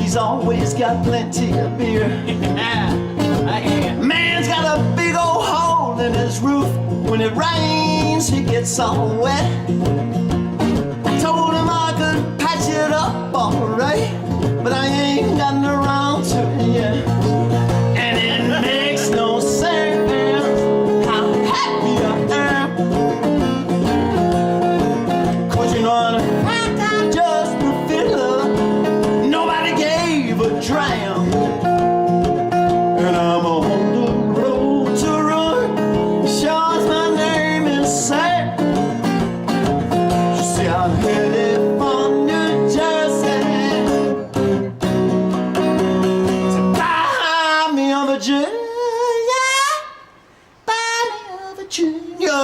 he's always got plenty of beer. Man's got a big old hole in his roof. When it rains, he gets all wet. I told him I could patch it up alright, but I ain't gotten around to it yet. And it makes no sense how happy I am. 'Cause you know I'm just a fiddler. Nobody gave a dram. And I'm on the road to ruin. Sure as my name is Sam. You see, I'm headed for New Jersey to buy me a Virginia, buy me a Virginia.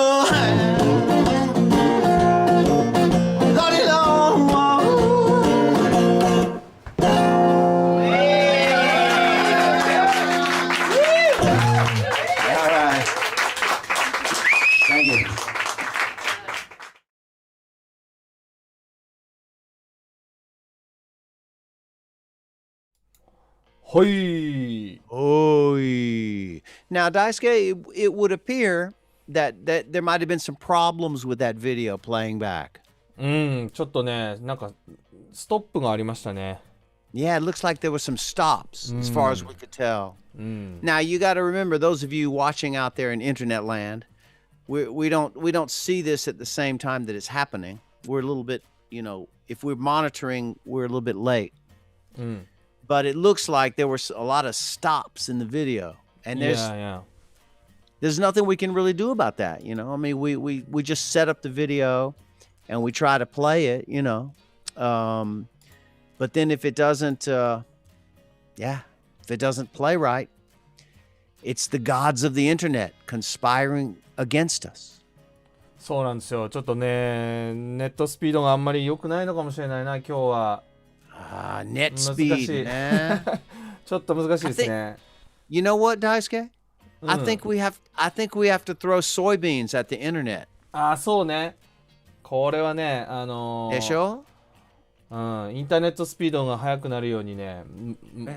Lordy Lord, whoa. All right. Thank you. はい。 Oi. Now, Daisuke, it would appear that there might have been some problems with that video playing back. ちょっとね、なんかストップがありましたね。 Yeah, it looks like there were some stops as far as we could tell. Now, you got to remember, those of you watching out there in internet land, we don't see this at the same time that it's happening. We're a little bit, if we're monitoring, we're a little bit late. But it looks like there were a lot of stops in the video, and there's nothing we can really do about that. I mean, we just set up the video, and we try to play it. But then if it doesn't, if it doesn't play right, it's the gods of the internet conspiring against us. そうなんですよ。ちょっとね、ネットスピードがあんまり良くないのかもしれないな、今日は。Net 難し speed, い。man. ちょっと難しいですね。You know what, Daisuke? I think we have to throw soybeans at the internet. あ、そうね。これはね、でしょ？インターネットスピードが速くなるようにね、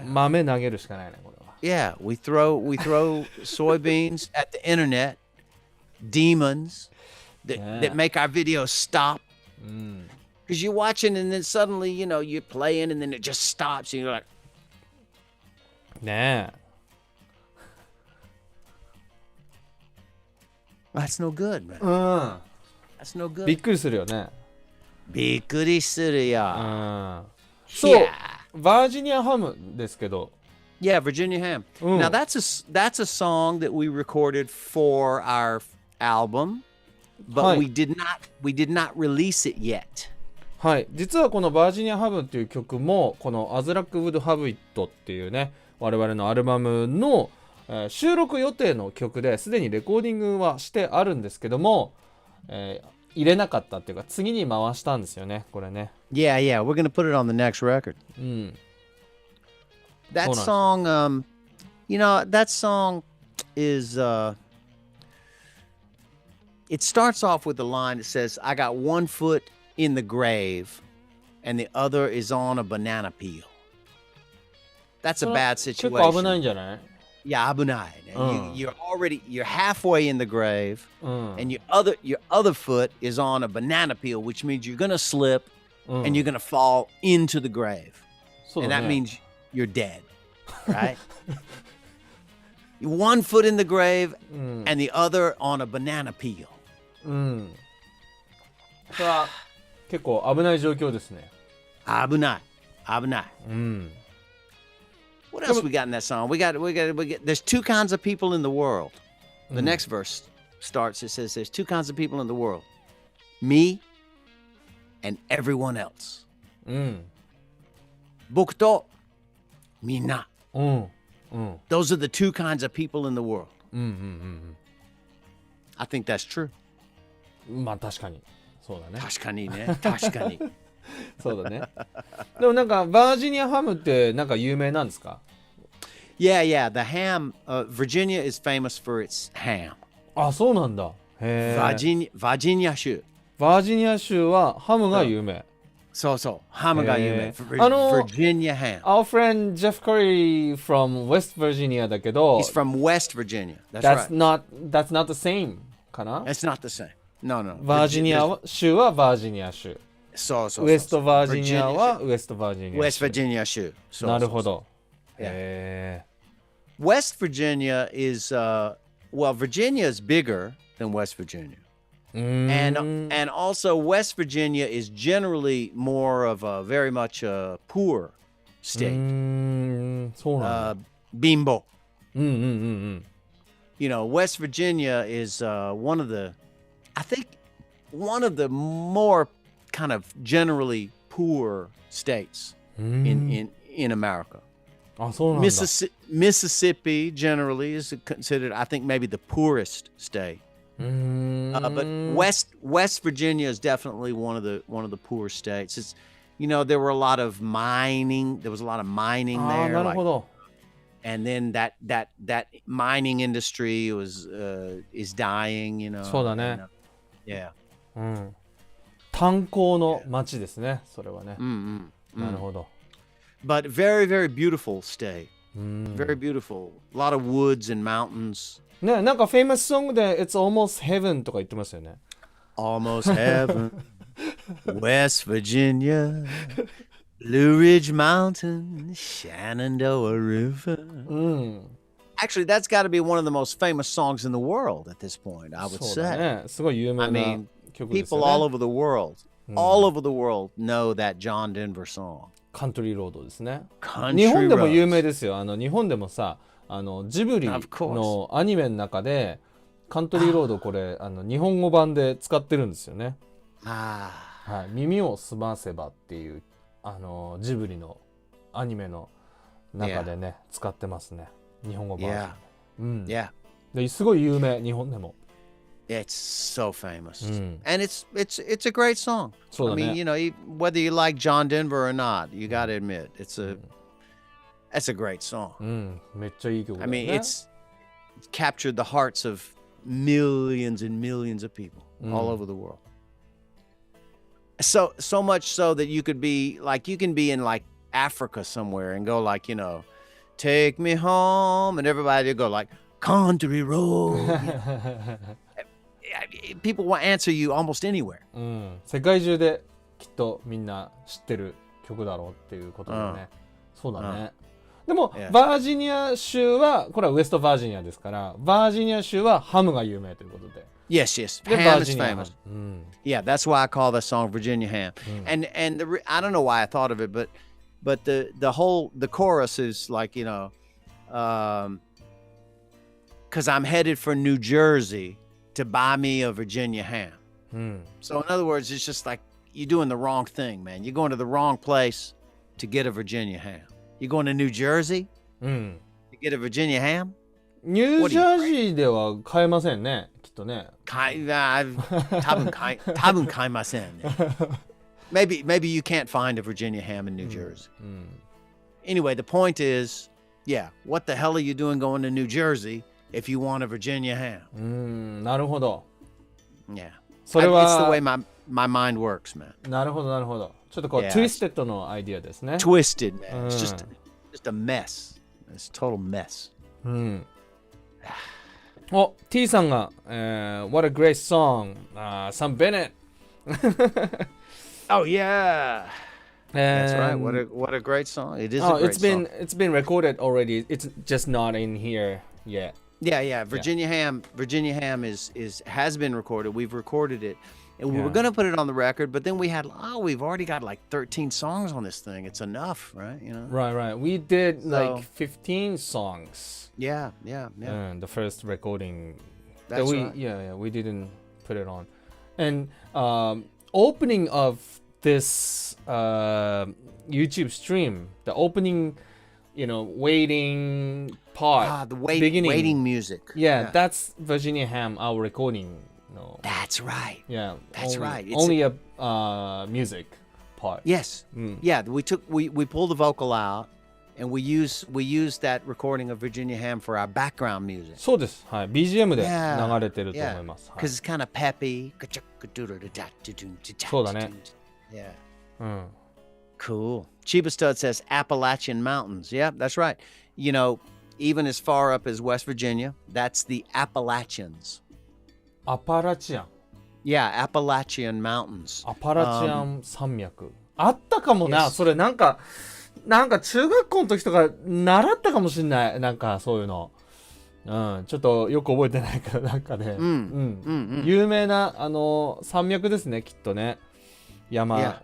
豆投げるしかないね、これは。Yeah, we throw soybeans at the internet, demons that make our videos stop. Because you're watching and then suddenly, you're playing and then it just stops and you're like, ねえ。 That's no good, man. That's no びっ good. くりするよね。びっくりするよ。そう、 Yeah. バージニアハムですけど。 Yeah, Virginia Ham. Now that's a song that we recorded for our album, but we did not release it yet. はい、実はこのバージニアハムっていう曲もこのアズラックウッドハブイットっていうね、我々のアルバムの、収録予定の曲ですでにレコーディングはしてあるんですけども、入れなかったっていうか次に回したんですよね、これね。Yeah, we're gonna put it on the next record. That song, that song is, it starts off with a line that says, I got one foot in the grave and the other is on a banana peel. That's a bad 結構危ない situation. んじゃない？ Yeah, 危ないね。You're halfway in the grave, and your other foot is on a banana peel, which means you're gonna slip and you're gonna fall into the grave. そう And だ that ね。 means you're dead, right? One foot in the grave and the other on a banana peel. それは結構危ない状況ですね。危ない。What else we got in that song? We got. There's two kinds of people in the world. The next verse starts. It says, "There's two kinds of people in the world: me and everyone else." 僕とみんな。Those are the two kinds of people in the world. I think that's true. まあ確かにそうだね。確かにね。確かに。そうだね。でもなんかバージニアハムってなんか有名なんですか？ Yeah. The ham. Virginia is famous for its ham. あ、そうなんだ。へえ。バージニア州。バージニア州はハムが有名。そうそう。ハムが有名。Virginia ham. Our friend Jeff Curry from West Virginia だけど He's from West Virginia. That's right. That's not the same かな It's not the same. No, no. バージニア州はバージニア州。そうそうそう。ウエストバージニアはウエストバージニア州。West Virginia 州。なるほど。West Virginia is, well, Virginia is bigger than West Virginia. And also West Virginia is generally more of a very much a poor state. そうなんだ。Bimbo. You know, West Virginia is one of the, I think, one of the more kind of generally poor states in America. あ、そうなんだ。Mississippi generally is considered, I think, maybe the poorest state. But West Virginia is definitely one of the poor states. It's, you know, there were a lot of mining. There was a lot of mining there. なるほど。And then that mining industry is dying. You know. そうだね。Yeah. 炭鉱の町ですね。それはね。なるほど。But very, very beautiful state. Very beautiful. A lot of woods and mountains. ね、なんかフェイマスソングで It's almost heaven とか言ってますよね。Almost heaven. West Virginia. Blue Ridge Mountain. Shenandoah River. Actually, that's got to be one of the most famous songs in the world at this point, I would そうだ say. ね。すごい有名 I な mean, 曲ですよ people all ね。 over the world, all over the world know that John Denver song. カントリーロードですね。 Country 日本でも roads. 有名ですよ。日本でもさ、ジブリ Of course. のアニメの中でカントリーロードこれ日本語版で使ってるんですよね。はい、耳をすませばっていうジブリのアニメの中でね、使ってますね。日本語版。Yeah. ですごい有名、日本でも。It's so famous. And it's a great song. そうだ I ね。 mean, you know, whether you like John Denver or not, you got to admit, that's a great song. めっちゃいい曲だ I よね。 mean, it's captured the hearts of millions and millions of people all over the world. So much so that you can be in like Africa somewhere and go like, you know, take me home, and everybody go like, country road. People will answer you almost anywhere. 世界中できっとみんな知ってる曲だろうっていうことだね。そうだね。でも、バージニア州は、これはウエストバージニアですから、バージニア州はハムが有名ということで。Yes. で、 Ham バー is ジニア famous. Yeah, that's why I call that song Virginia Ham. And I don't know why I thought of it, but the chorus is like, you know, because I'm headed for New Jersey to buy me a Virginia ham. So in other words, it's just like you're doing the wrong thing, man. You're going to the wrong place to get a Virginia ham. You're going to New Jersey to get a Virginia ham? ニュージャージーでは買えませんね、きっとね。多分買いませんね。Maybe you can't find a Virginia ham in New Jersey. Anyway, the point is, yeah, what the hell are you doing going to New Jersey if you want a Virginia ham? なるほど。Yeah. それは It's the way my mind works, man. なるほど、なるほど。ちょっとこう、Yeah. トゥイステッドのアイディアですね。Twisted, man. It's just a mess. It's a total mess. お、T さんが、What a great song! Some Bennett! Oh, yeah. That's right. What a great song. It is a great song. It's been recorded already. It's just not in here yet. Yeah. Virginia Ham has been recorded. We've recorded it. And we were going to put it on the record, but then we've already got like 13 songs on this thing. It's enough, right? You know? Right. We did like 15 songs. Yeah. The first recording. That's right. Yeah, we didn't put it on. And opening of this YouTube stream, the opening, waiting part. The beginning. waiting music. Yeah, that's Virginia Ham, our recording. No. That's right. Yeah, That's right. It's only a music part. Yes. Yeah, we pulled the vocal out, and we used that recording of Virginia Ham for our background music. そうです。はい。BGM で流れてると思います。 Because it's kind of peppy. そうだね。Yeah. Cool. Chiba Stud says Appalachian Mountains. Yeah, that's right. You know, even as far up as West Virginia, that's the Appalachians. アパラチアン Yeah, Appalachian Mountains. アパラチアン山脈、あったかもな、それなんか中学校の時とか習ったかもしんない、なんかそういうの、ちょっとよく覚えてないけど、なんかね、有名な山脈ですね、きっとね、山、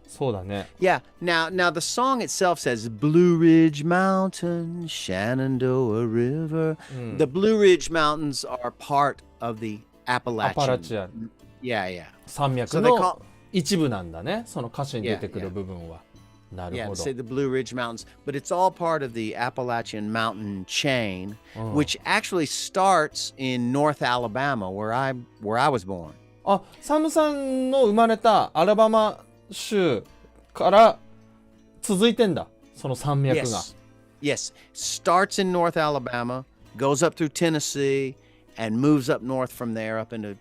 そうだね。Yeah. Now the song itself says Blue Ridge Mountain, Shenandoah River. The Blue Ridge Mountains are part of the Appalachian. アパラチアン Yeah. 山脈の一部なんだね、その歌詞に出てくる部分は。なるほ Yeah, ど。 say the Blue Ridge Mountains, but it's all part of the Appalachian mountain chain, which actually starts in North Alabama, where I was born. あ、サムさんの生まれたアラバマ州から続いてんだ、その山脈が。Yes. Starts in North Alabama, goes up through Tennessee, and moves up north from there up into,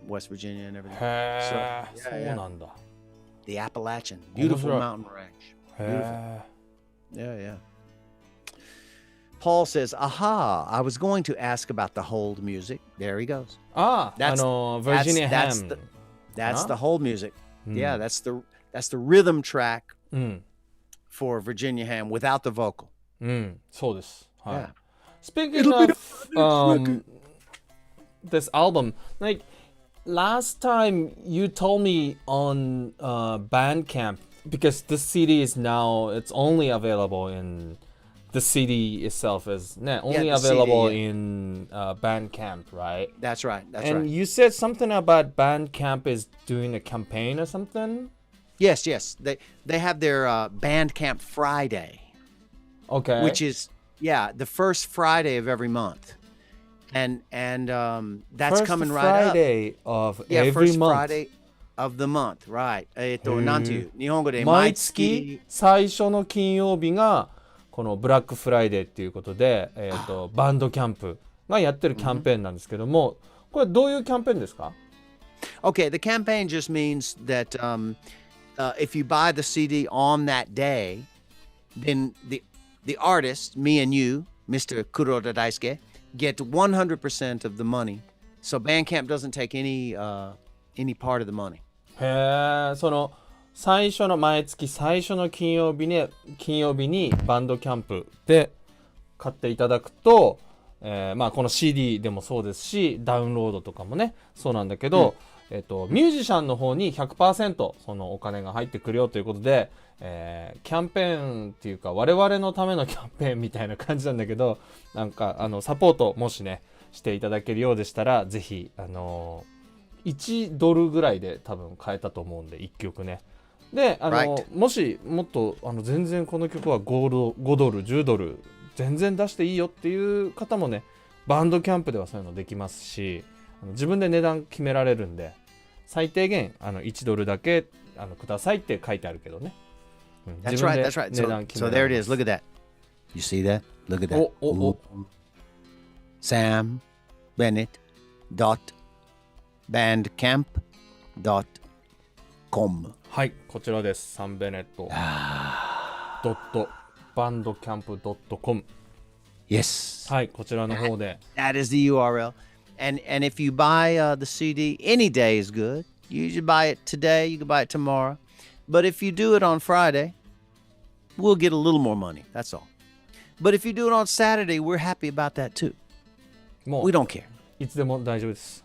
West Virginia and everything. へえ、そうなんだ。The Appalachian, beautiful mountain range. へ Yeah. Paul says, aha, I was going to ask about the hold music. There he goes. ああ、Virginia that's Ham。 That's the hold music. Yeah, that's the rhythm track うん、 for Virginia Ham without the vocal. そうです。はい。Yeah. Speaking of this album, like last time you told me on Bandcamp, because this CD is now it's only available in the CD itself is only the available CD, in Bandcamp, right? That's right. And you said something about Bandcamp is doing a campaign or something. Yes. They have their Bandcamp Friday. Okay. Which is the first Friday of every month. And that's first coming right Friday of up. Yeah, every first month. Friday of the month, right. なんていう日本語で毎月最初の金曜日がこのブラックフライデーっていうことで、バンドキャンプがやってるキャンペーンなんですけども、これどういうキャンペーンですか？ Okay, the campaign just means that if you buy the CD on that day, then the artist, me and you, Mr. Kuroda Daisuke, get 100% of the money. So Bandcamp doesn't take any part of the money. へえ、その最初の毎月最初の金曜日にバンドキャンプで買っていただくと、まあこの CD でもそうですし、ダウンロードとかもねそうなんだけど、ミュージシャンの方に 100% そのお金が入ってくるよということで、キャンペーンっていうか我々のためのキャンペーンみたいな感じなんだけど、なんかサポートもしねしていただけるようでしたらぜひ1ドルぐらいで多分買えたと思うんで1曲ね。でもしもっと全然この曲は5ドル10ドル全然出していいよっていう方もね、バンドキャンプではそういうのできますし、自分で値段決められるんで、最低限1ドルだけくださいって書いてあるけどね。That's right. So there it is. Look at that. You see that? Look at that. Sam Bennett .bandcamp.com はい、こちらです。サンベネット.bandcamp.com Yes. はい、こちらの方で。That is the URL. And if you buy the CD, any day is good. You should buy it today. You can buy it tomorrow. But if you do it on Friday, we'll get a little more money. That's all. But if you do it on Saturday, we're happy about that too. もう We don't care. いつでも大丈夫です。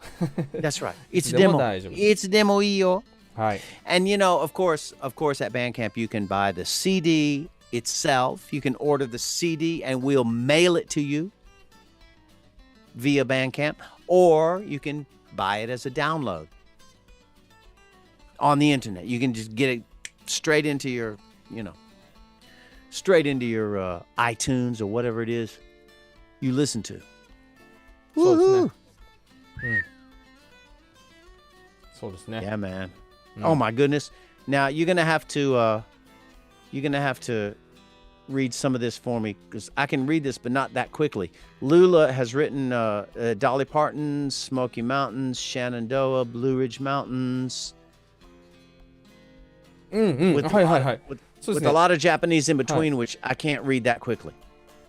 That's right. It's でも demo. 大丈夫です。 It's demo いいよ。はい。 And of course at Bandcamp you can buy the CD itself. You can order the CD and we'll mail it to you via Bandcamp, or you can buy it as a download on the internet. You can just get it straight into your, iTunes or whatever it is you listen to. そうですね。そうですね。 Yeah, man. Oh my goodness. Now you're gonna have to read some of this for me because I can read this, but not that quickly. Lula has written Dolly Parton, Smoky Mountains, Shenandoah, Blue Ridge Mountains. with, a lot, with a lot of Japanese in between, which I can't read that quickly.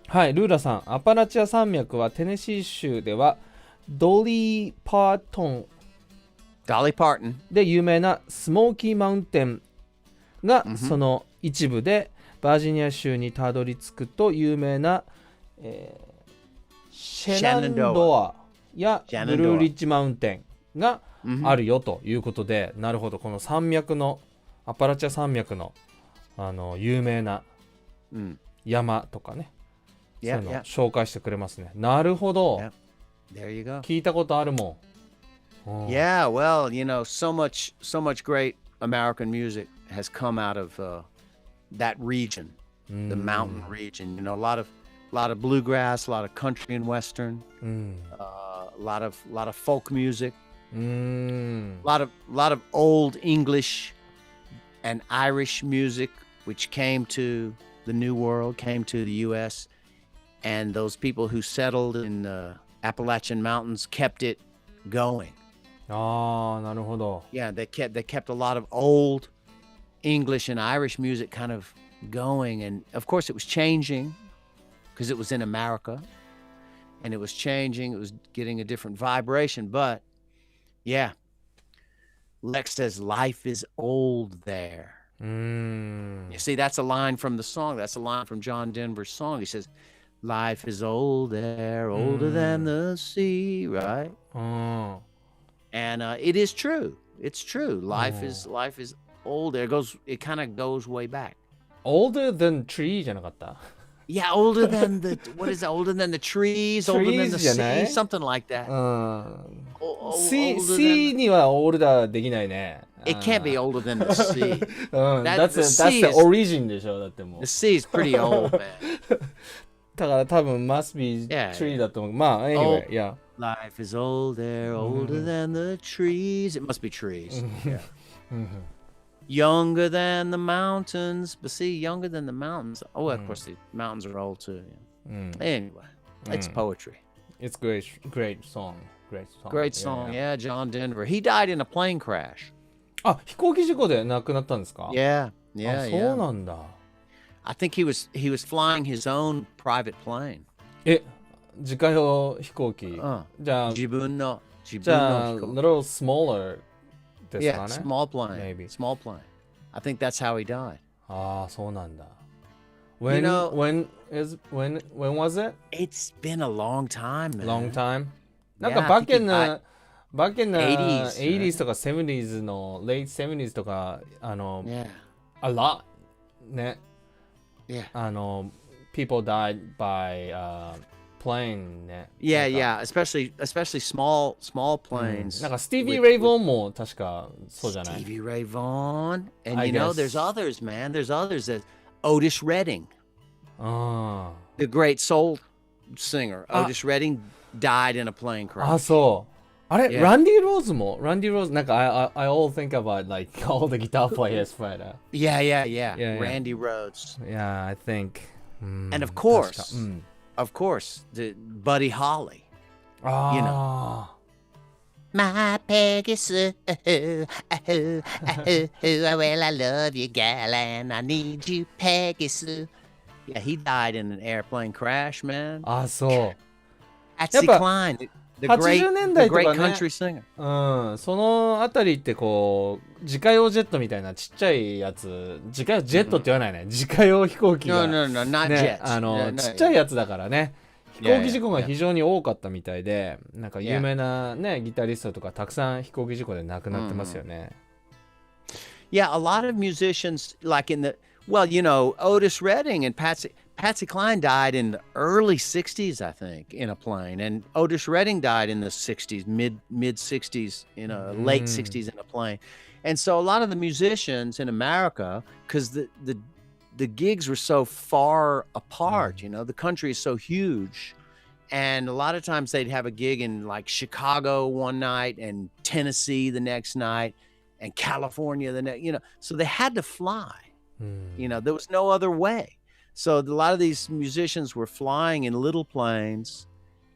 はい、ルーラさん、アパラチア山脈はテネシー州ではドリー・パートン Dolly Parton で有名なスモーキーマウンテンがその一部で、バージニア州にたどり着くと有名な、シェナンドアやブルーリッジマウンテンがあるよということで、なるほど、この山脈のアパラチア山脈の、有名な山とかね、そういうのを紹介してくれますね。なるほど。There you go. 聞いたことあるもん。Yeah, well, you know, so much great American music has come out of that region, the mountain region. You know, a lot of bluegrass, a lot of country and western, a lot of folk music, a lot of old English and Irish music, which came to the New World, came to the U.S. And those people who settled in the Appalachian Mountains kept it going. ああ、なるほど。Yeah, they kept a lot of old English and Irish music kind of going, and of course it was changing because it was in America, and it was changing. It was getting a different vibration, but yeah, Lex says life is old there. You see, that's a line from the song. That's a line from John Denver's song. He says, life is old there, older than the sea, right? And it is true. It's true. Life is old there. It kind of goes way back. Older than tree じゃなかった Yeah, older than the what is it? Older than the trees, older than the じゃない sea, something like that. sea にはオールダーできないね。It can't be older than the sea. That's the origin でしょ、だってもう。The sea is pretty old, man. だから多分 must be tree だと思う。まあ、anyway, yeah. Life is old there, older than the trees. It must be trees. Yeah. Younger than the mountains. But see, younger than the mountains. Oh, of course, the mountains are old too. Yeah. Anyway, it's poetry. It's great song. Great song. Yeah, John Denver. He died in a plane crash. あ、飛行機事故で亡くなったんですか Yeah, あ、そうなんだ。I think he was flying his own private plane. え、自家用飛行機。じゃあ、自分のじゃあ、little smaller ですかね。Yeah, small plane. Maybe. Small plane. I think that's how he died. ああ、そうなんだ。When, You know- when was it? It's been a long time, man. Long time? なんか Yeah, back I think in the80s, 80s とか 70s の late 70s とかYeah. a lot ね Yeah. people died by plane ね Yeah. Especially small planes. なんかスティービー・レイ・ボーンも確かそうじゃない Stevie Ray Vaughan. And I you know, guess. there's others, man. There's others. There's Otis Redding, あ the great soul singer. Otis Redding died in a plane あ crash. そうあれ Yeah. ランディ・ローズもランディ・ローズなんか I all think about like all the guitar players but Yeah. Yeah. Randy Rhoads. yeah I think And of course, the Buddy Holly. ああ You know. My Pegasus, well, I love you, gal, and I need you, Pegasus. Yeah, he died in an airplane crash, man. ああそう Patsy やっぱ Cline, the 80年代 great, とか the ね great country singer. そのあたりってこう自家用ジェットみたいなちっちゃいやつ自家用ジェットって言わないね、自家用飛行機が No, not ね jets. No, ちっちゃいやつだからね飛行機事故が非常に多かったみたいでなんか有名なねギタリストとかたくさん飛行機事故で亡くなってますよね、Yeah, a lot of musicians, like in the, well, you know, Otis Redding and Patsy Cline died in the early 60s, I think, in a plane. And Otis Redding died in the 60s, mid 60s, late 60s in a plane. And so a lot of the musicians in America, because the gigs were so far apart, you know, the country is so huge. And a lot of times they'd have a gig in like Chicago one night and Tennessee the next night and California the next, so they had to fly. There was no other way. So a lot of these musicians were flying in little planes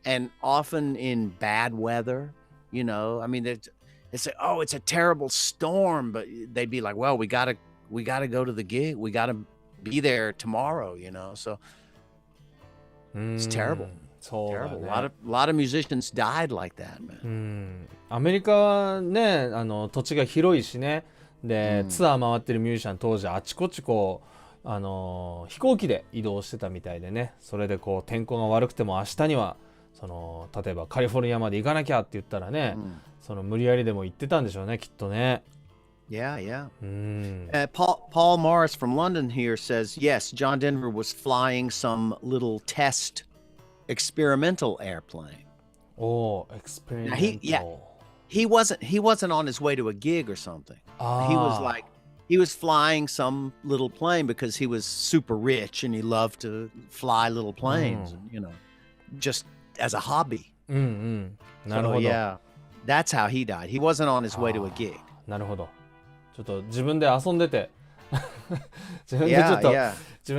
and often in bad weather, I mean, they say, oh, it's a terrible storm, but they'd be like, well, we gotta we got to go to the gig. We got to be there tomorrow, you know. So it's terrible. そうだ Terrible. ね。A lot of musicians died like that, man. アメリカはね、土地が広いしね。で、ツアー回ってるミュージシャン当時あちこちこう飛行機で移動してたみたいでね。それでこう天候が悪くても明日には例えばカリフォルニアまで行かなきゃって言ったらね、無理やりでも行ってたんでしょうね、きっとね。Yeah, yeah. Paul Morris from London here says, yes, John Denver was flying some little test experimental airplane. Oh, experimental. He wasn't on his way to a gig or something. He was flying some little plane because he was super rich and he loved to fly little planes, you know, just as a hobby. なるほど。Yeah, that's how he died. He wasn't on his way to a gig. なるほど。ちょっと自分で遊んでて自分でちょっと自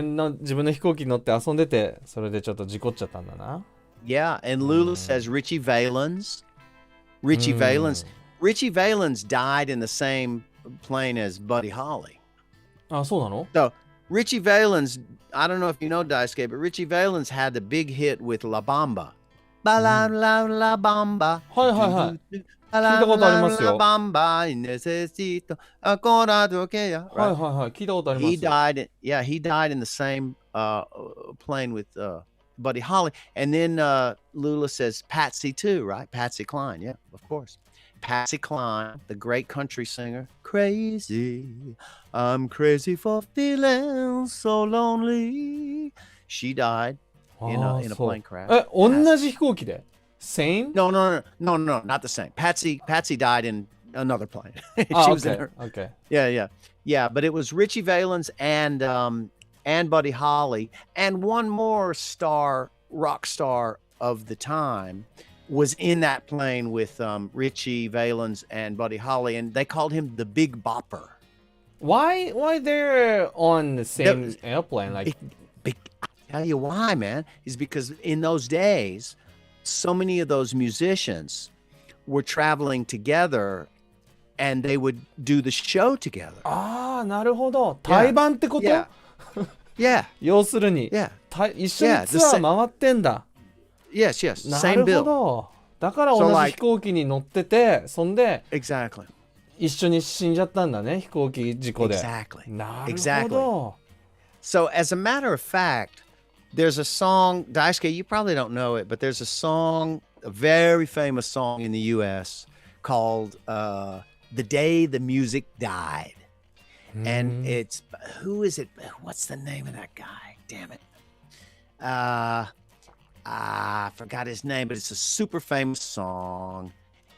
分の飛行機に乗って遊んでて、それでちょっと事故っちゃったんだな。Yeah, and Lula says Richie Valens died in the same plane as Buddy Holly. あ、そうなの？ So Richie Valens, I don't know if you know Daisuke, but Richie Valens had the big hit with La Bamba. Ba la la la bamba. はいはいはい。聞いたことありますよ。La bamba necesito ancora tu que ya. はいはいはい。聞いたことあります。He died in the same plane with Buddy Holly. And then Lula says Patsy too, right? Patsy Cline, yeah, of course. Patsy Cline, the great country singer. Crazy, I'm crazy for feeling so lonely. She died in a plane crash. 同じ飛行機で Same? No, not the same. Patsy died in another plane. She was in her. Okay. Yeah, but it was Richie Valens and Buddy Holly and one more rock star of the time was in that plane with Richie Valens and Buddy Holly, and they called him the Big Bopper. Why they're on the same airplane? Like, I'll tell you why, man. Is because in those days, so many of those musicians were traveling together and they would do the show together. ああ、なるほど。対バンってこと？ Yeah. 要するに、一緒にツアー回ってんだ。Yes. な Same るほ bill. ど。だから同じ飛行機に乗ってて、そんで Exactly. 一緒に死んじゃったんだね、飛行機事故で。Exactly. なるほど。So as a matter of fact, there's a song, Daisuke, you probably don't know it, but there's a song, a very famous song in the US called The Day the Music Died. And it's, who is it? What's the name of that guy? Damn it. I forgot his name, but it's a super famous song.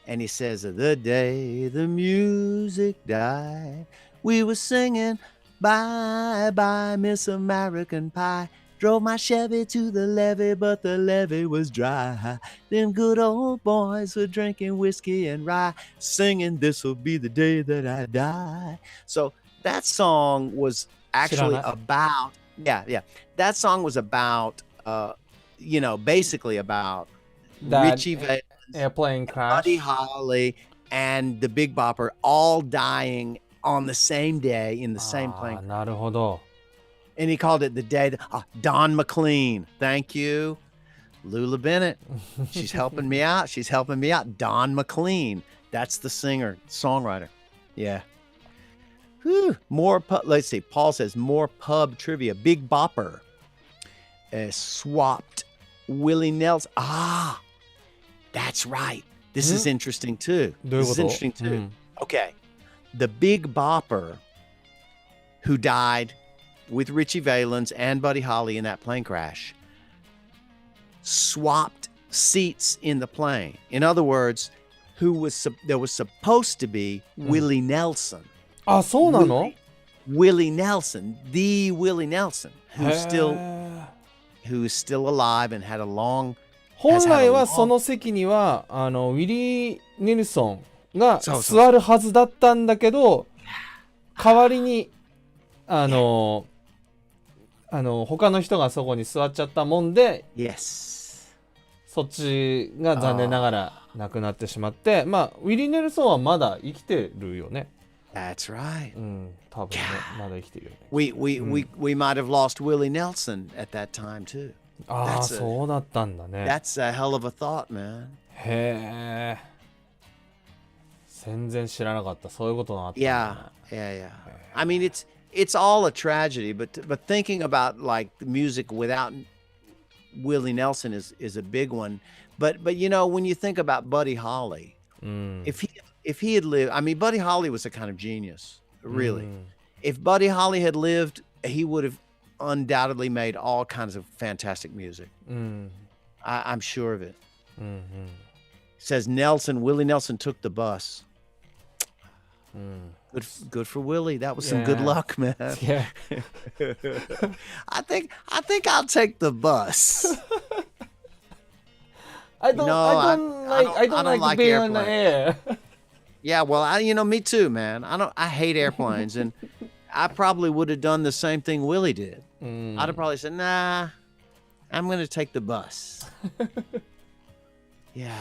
And he says, the day the music died, we were singing, bye, bye, Miss American Pie. Drove my Chevy to the levee, but the levee was dry. Them good old boys were drinking whiskey and rye, singing, this'll be the day that I die. So that song was actually about, that song was about, basically about that Richie Valens, airplane crash, Buddy Holly, and the Big Bopper all dying on the same day in the same plane. なるほど。And he called it the day that Don McLean. Thank you, Lula Bennett. She's helping me out. Don McLean. That's the singer, songwriter. Yeah. Whew. Let's see. Paul says more pub trivia. Big Bopper swapped Willie Nelson. That's right. This is interesting too. Okay. The Big Bopper who died with Richie Valens and Buddy Holly in that plane crash swapped seats in the plane. In other words, there was supposed to be Willie Nelson. あ、そうなの？ Willie Nelson, the Willie Nelson, who's still alive and had a long. 本来はその席にはウィリー・ネルソンが座るはずだったんだけど、代わりに他の人がそこに座っちゃったもんで、そっちが残念ながら亡くなってしまって、まあウィリー・ネルソンはまだ生きてるよね。That's right. 多分ね、まだ生きてるよね。We might have lost Willie Nelson at that time too. ああ、そうだったんだね。That's a hell of a thought, man. へえ。全然知らなかった。そういうことがあったんだね。Yeah. I mean, it's all a tragedy, but thinking about like the music without Willie Nelson is a big one. But you know, when you think about Buddy Holly, if he had lived, I mean, Buddy Holly was a kind of genius, really. If Buddy Holly had lived, he would have undoubtedly made all kinds of fantastic music. I'm sure of it. Says Willie Nelson took the bus. Good for Willie. That was some good luck, man. Yeah. I think I'll take the bus. I don't like being on the air. Yeah, well, me too, man. I hate airplanes, and I probably would have done the same thing Willie did. I'd have probably said, nah, I'm going to take the bus. Yeah.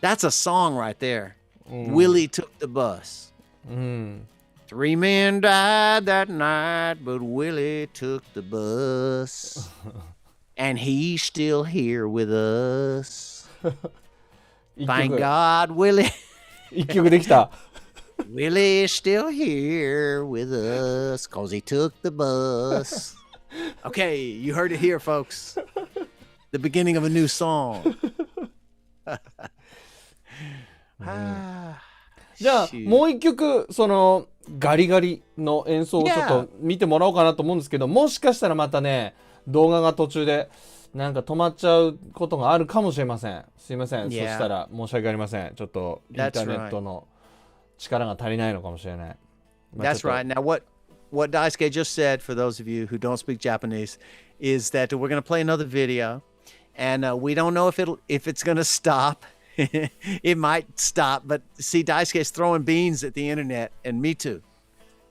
That's a song right there. Willie took the bus. 3 men died that night, but Willie took the bus. And he's still here with us. Thank God, Willie. 一曲できた。Willie's still here with us because he took the bus. Okay, you heard it here, folks. The beginning of a new song. じゃあもう一曲そのガリガリの演奏をちょっと見てもらおうかなと思うんですけど、もしかしたらまたね動画が途中でなんか止まっちゃうことがあるかもしれません。すいません。そしたら申し訳ありません。ちょっとインターネットの力が足りないのかもしれない。That's right. Now what Daisuke just said, for those of you who don't speak Japanese, is that we're going to play another video, and we don't know if it's going to stop. It might stop, but see, Daisuke's throwing beans at the internet, and me too.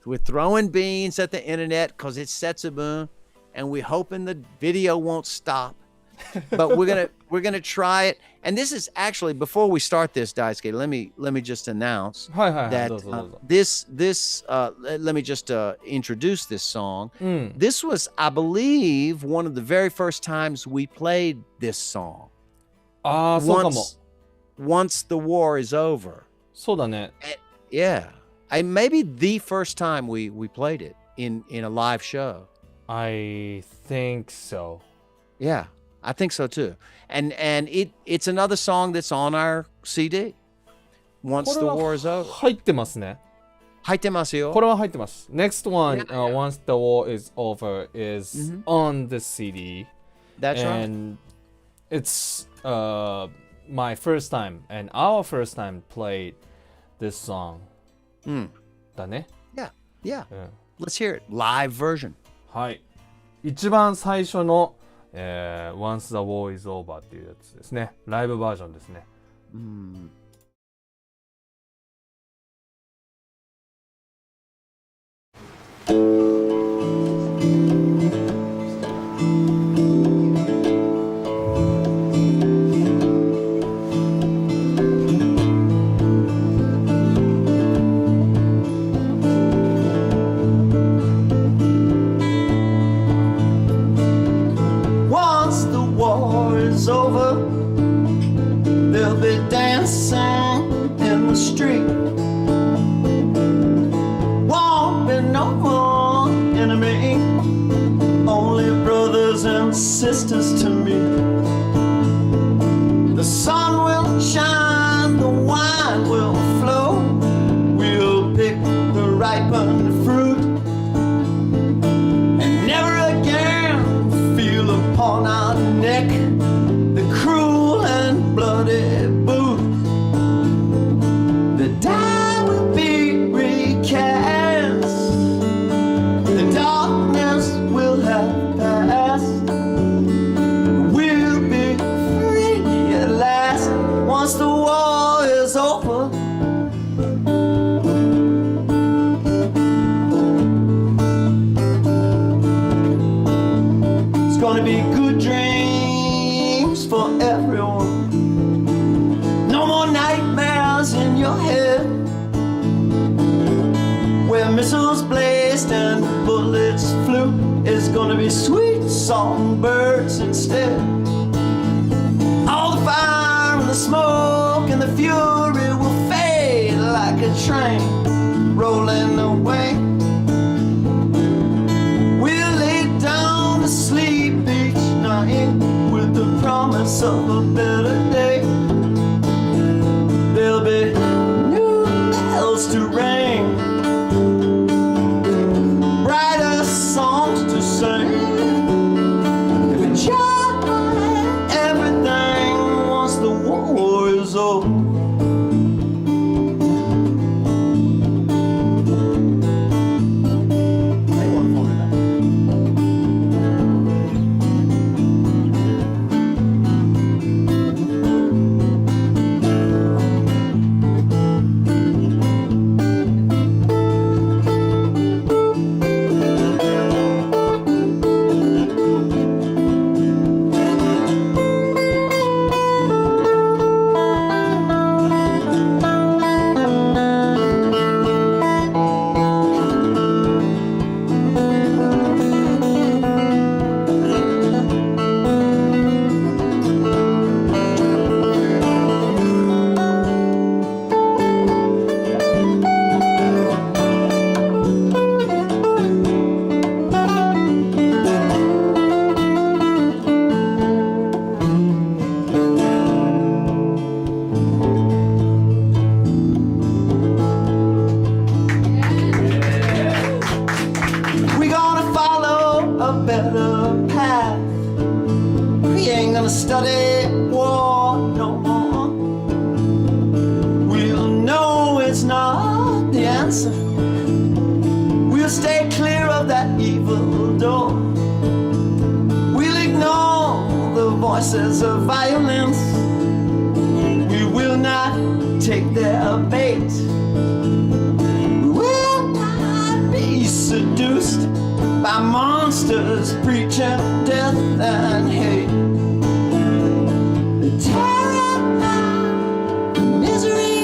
We're throwing beans at the internet because it's Setsubun, and we're hoping the video won't stop. But we're gonna try it. And this is actually, before we start this, Daisuke, let me just announce that let me just introduce this song. This was, I believe, one of the very first times we played this song. ああ、そうかも。Once the war is over. そうだね。Yeah. Maybe the first time we played it in a live show. I think so. Yeah, I think so too. And it's another song that's on our CD. Once the war is over. 入ってますね。入ってますよ。これは入ってます。Next one, Once the war is over, is on the CD. That's right. And it's my first time and our first time played this song. だね。Yeah. Let's hear it. Live version. はい。一番最初の、Once the War is Over っていうやつですね。ライブバージョンですね。Over, they'll be dancing in the street. Won't be no more enemy, only brothers and sisters to me. The sun will shine, the wine will flow. We'll pick the ripened fruit and never again feel upon our neck bloody boot. The die will be recast. The darkness will have passed. We'll be free at last once the war is over. It's gonna be good dreams was blazed and bullets flew. It's gonna be sweet songbirds instead. All the fire and the smoke and the fury will fade like a train rolling away. We'll lay down to sleep each night with the promise of a better day. There'll be new bells to ring, brighter songs to sing. If we try everything once the war is over. Study war no more. We'll know it's not the answer. We'll stay clear of that evil door. We'll ignore the voices of violence. We will not take their bait. We will not be seduced by monsters preaching death and hate. Terror, misery,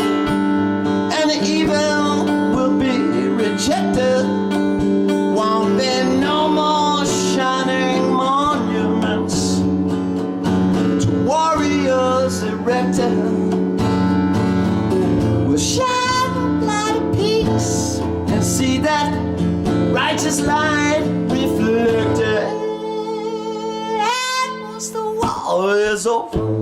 and evil will be rejected. Won't be no more shining monuments to warriors erected. We'll shine like peaks and see that righteous light reflected. And once the war is over,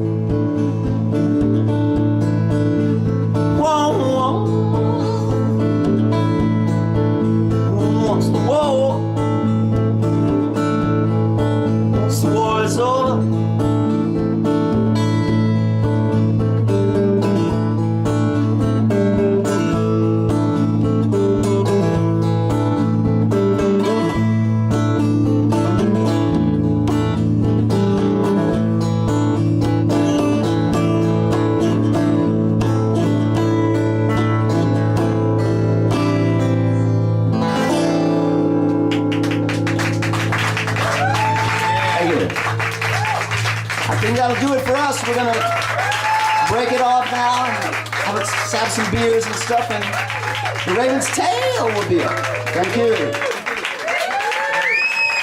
once the war is over. That'll do it for us. We're gonna break it off now and have some beers and stuff, and the Raven's Tail will be up. Thank you.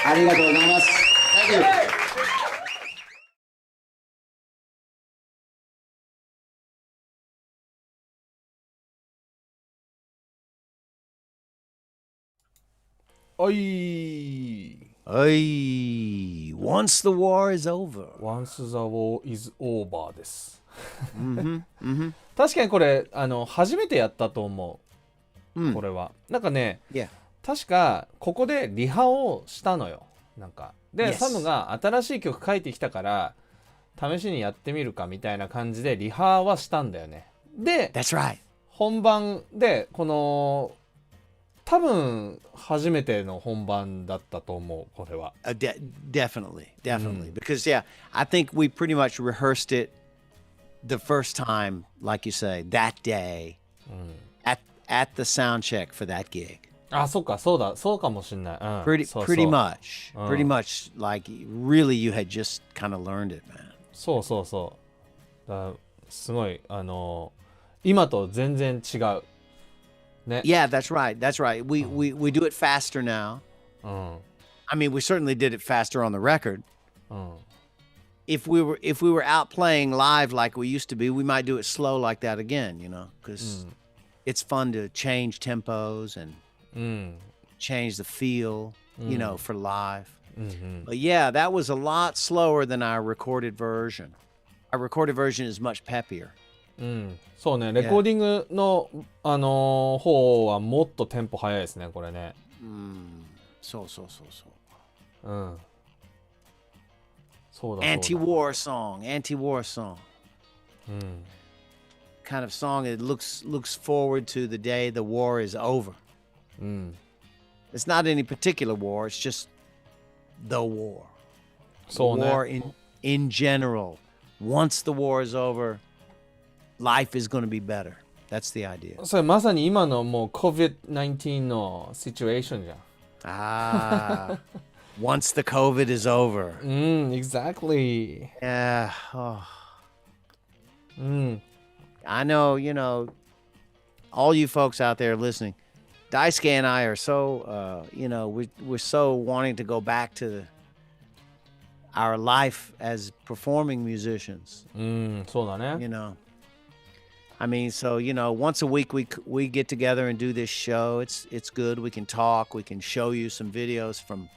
ありがとうございます。Thank you. Once the war is over. Once the war is over です。確かにこれ初めてやったと思う。これはなんかね、確かここでリハをしたのよ。なんかで、サムが新しい曲書いてきたから試しにやってみるかみたいな感じでリハはしたんだよね。で、本番でこの多分初めての本番だったと思う、これは。Definitely. Because I think we pretty much rehearsed it the first time, like you say, that day at the sound check for that gig. あ、そっか、そうかもしんない。Pretty much like really you had just kind of learned it, man. そう。すごい今と全然違う。ね。 Yeah, that's right. That's right. We do it faster now. うん I mean, we certainly did it faster on the record. うん If we were out playing live like we used to be, we might do it slow like that again, you know, because it's fun to change tempos and うん change the feel, you know, for live. うん But yeah, that was a lot slower than our recorded version. Our recorded version is much peppier. うん、そうね、レコーディングの、方はもっとテンポ速いですね、これね。So. うん。そうだそうだ。Anti-war song. うん。Kind of song that looks forward to the day the war is over. うん。It's not any particular war, it's just the war. そうね。 The war in general. Once the war is over, life is going to be better. That's the idea. それまさに今のもう COVID-19 のシチュエーションじゃん。Once the COVID is over. うん、exactly. Yeah. うん。I know, you know, all you folks out there listening, Daisuke and I are so, you know, we're so wanting to go back to our life as performing musicians. うん、そうだね。 You know, I mean, so you know, once a week we get together and do this show. It's good. We can talk. We can show you some videos from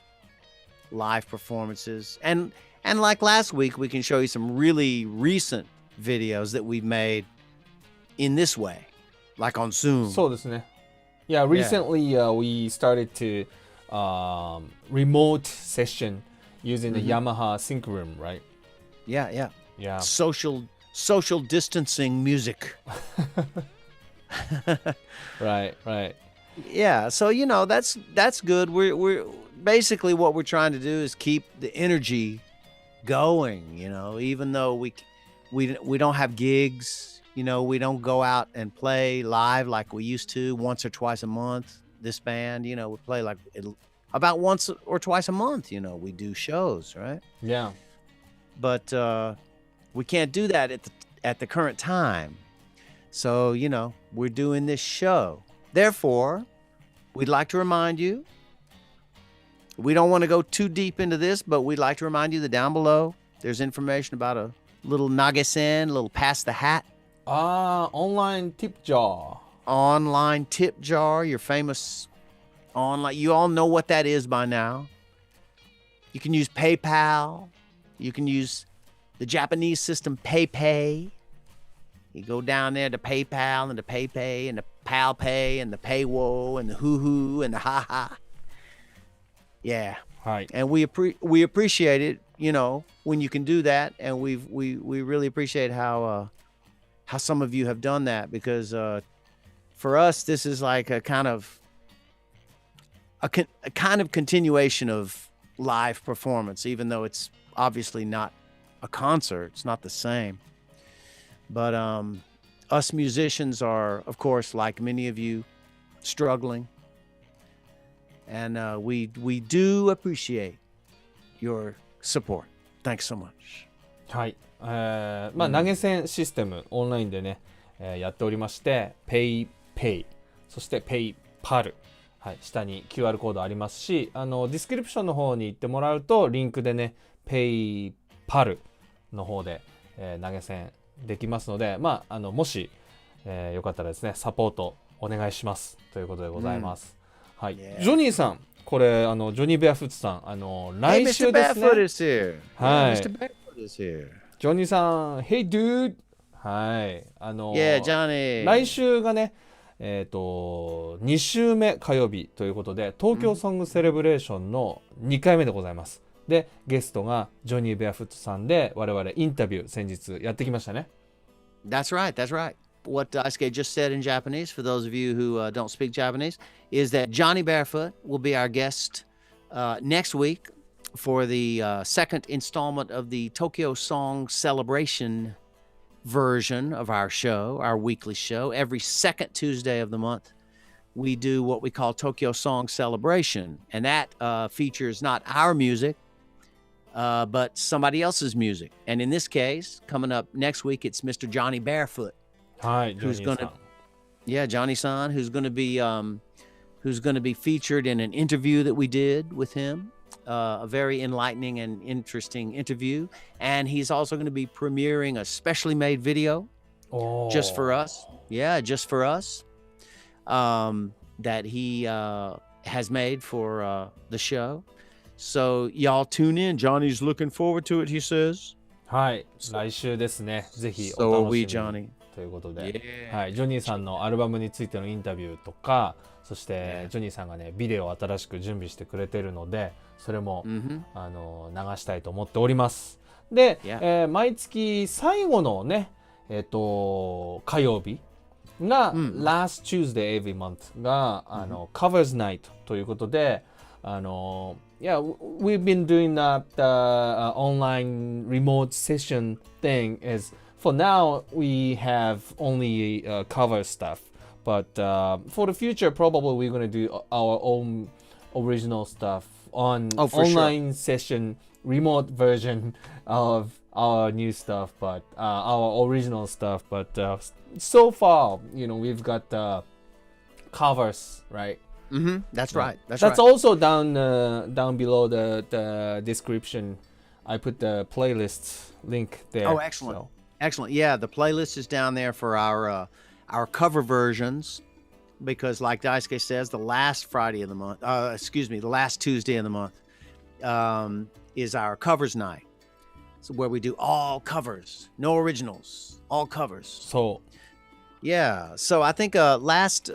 live performances, and like last week, we can show you some really recent videos that we've made in this way, like on Zoom. そうですね。Yeah, recently we started to remote session using the Yamaha SYNCROOM, right? Yeah. Yeah. Social distancing music. Right. Yeah, so you know that's good. We're basically what we're trying to do is keep the energy going. You know, even though we don't have gigs. You know, we don't go out and play live like we used to once or twice a month. This band, you know, we play like about once or twice a month. You know, we do shows, right? Yeah. But we can't do that at the current time. So, you know, we're doing this show. Therefore, we'd like to remind you, we don't want to go too deep into this, but we'd like to remind you that down below, there's information about a little nagesen, a little pass the hat. Online tip jar. Online tip jar, your famous online. You all know what that is by now. You can use PayPal. You can use the Japanese system PayPay. You go down there to PayPal and the PayPay and the PalPay and the Paywo and the Hoo and the Ha. Yeah. Hi. And we appreciate it, you know, when you can do that, and we really appreciate how some of you have done that, because for us this is like a kind of continuation of live performance, even though it's obviously not a concert. It's not the same. But us musicians are, of course, like many of you, struggling. And we do appreciate your support. Thanks so much. はい。まあ投げ銭システムオンラインでね、やっておりまして、PayPay、そして PayPal、はい、下に QR コードありますし、ディスクリプションの方に行ってもらうとリンクでね、PayPalの方で、投げ銭できますので、まあもし、よかったらですね、サポートお願いしますということでございます。はい。ジョニーさん、これジョニー・ベアフットさん、来週ですね。Hey, Mr. Barefoot is here. はい。Mr. Barefoot is here. ジョニーさん、Hey dude! はい。Yeah, Johnny. 来週がね、2週目火曜日ということで、東京ソングセレブレーションの2回目でございます。で、ゲストがジョニー・ベアフットさんで、我々インタビュー先日やってきましたね。That's right. What Daisuke just said in Japanese, for those of you who don't speak Japanese, is that Johnny Barefoot will be our guest next week for the second installment of the Tokyo Song Celebration version of our show, our weekly show. Every second Tuesday of the month, we do what we call Tokyo Song Celebration, and that features not our music, but somebody else's music. And in this case, coming up next week, it's Mr. Johnny Barefoot.はい、who's Yeah, Johnny-san, who's going to be featured in an interview that we did with him. A very enlightening and interesting interview. And he's also going to be premiering a specially made video just for us. Yeah, just for us. That he has made for the show. So y'all tune in. Johnny's looking forward to it, he says. はい、来週ですね。ぜひ So お are 楽 we, しみ Johnny. にということで、 Yeah. はい、ジョニーさんのアルバムについてのインタビューとか、そしてジョニーさんがねビデオを新しく準備してくれてるので、それも、流したいと思っております。で、毎月最後のね、火曜日が、Last Tuesday every month が、Covers Night ということで、yeah, we've been doing that online remote session thing. Is for now we have only cover stuff, but for the future probably we're gonna do our own original stuff on online session, remote version of our new stuff, but our original stuff. But so far, we've got covers, right? That's right. That's right. Also down below the description. I put the playlist link there. Oh, excellent. So. Excellent. Yeah, the playlist is down there for our cover versions because like Daisuke says, the last Friday of the month, the last Tuesday of the month is our covers night. So where we do all covers, no originals, all covers. So, yeah. So I think last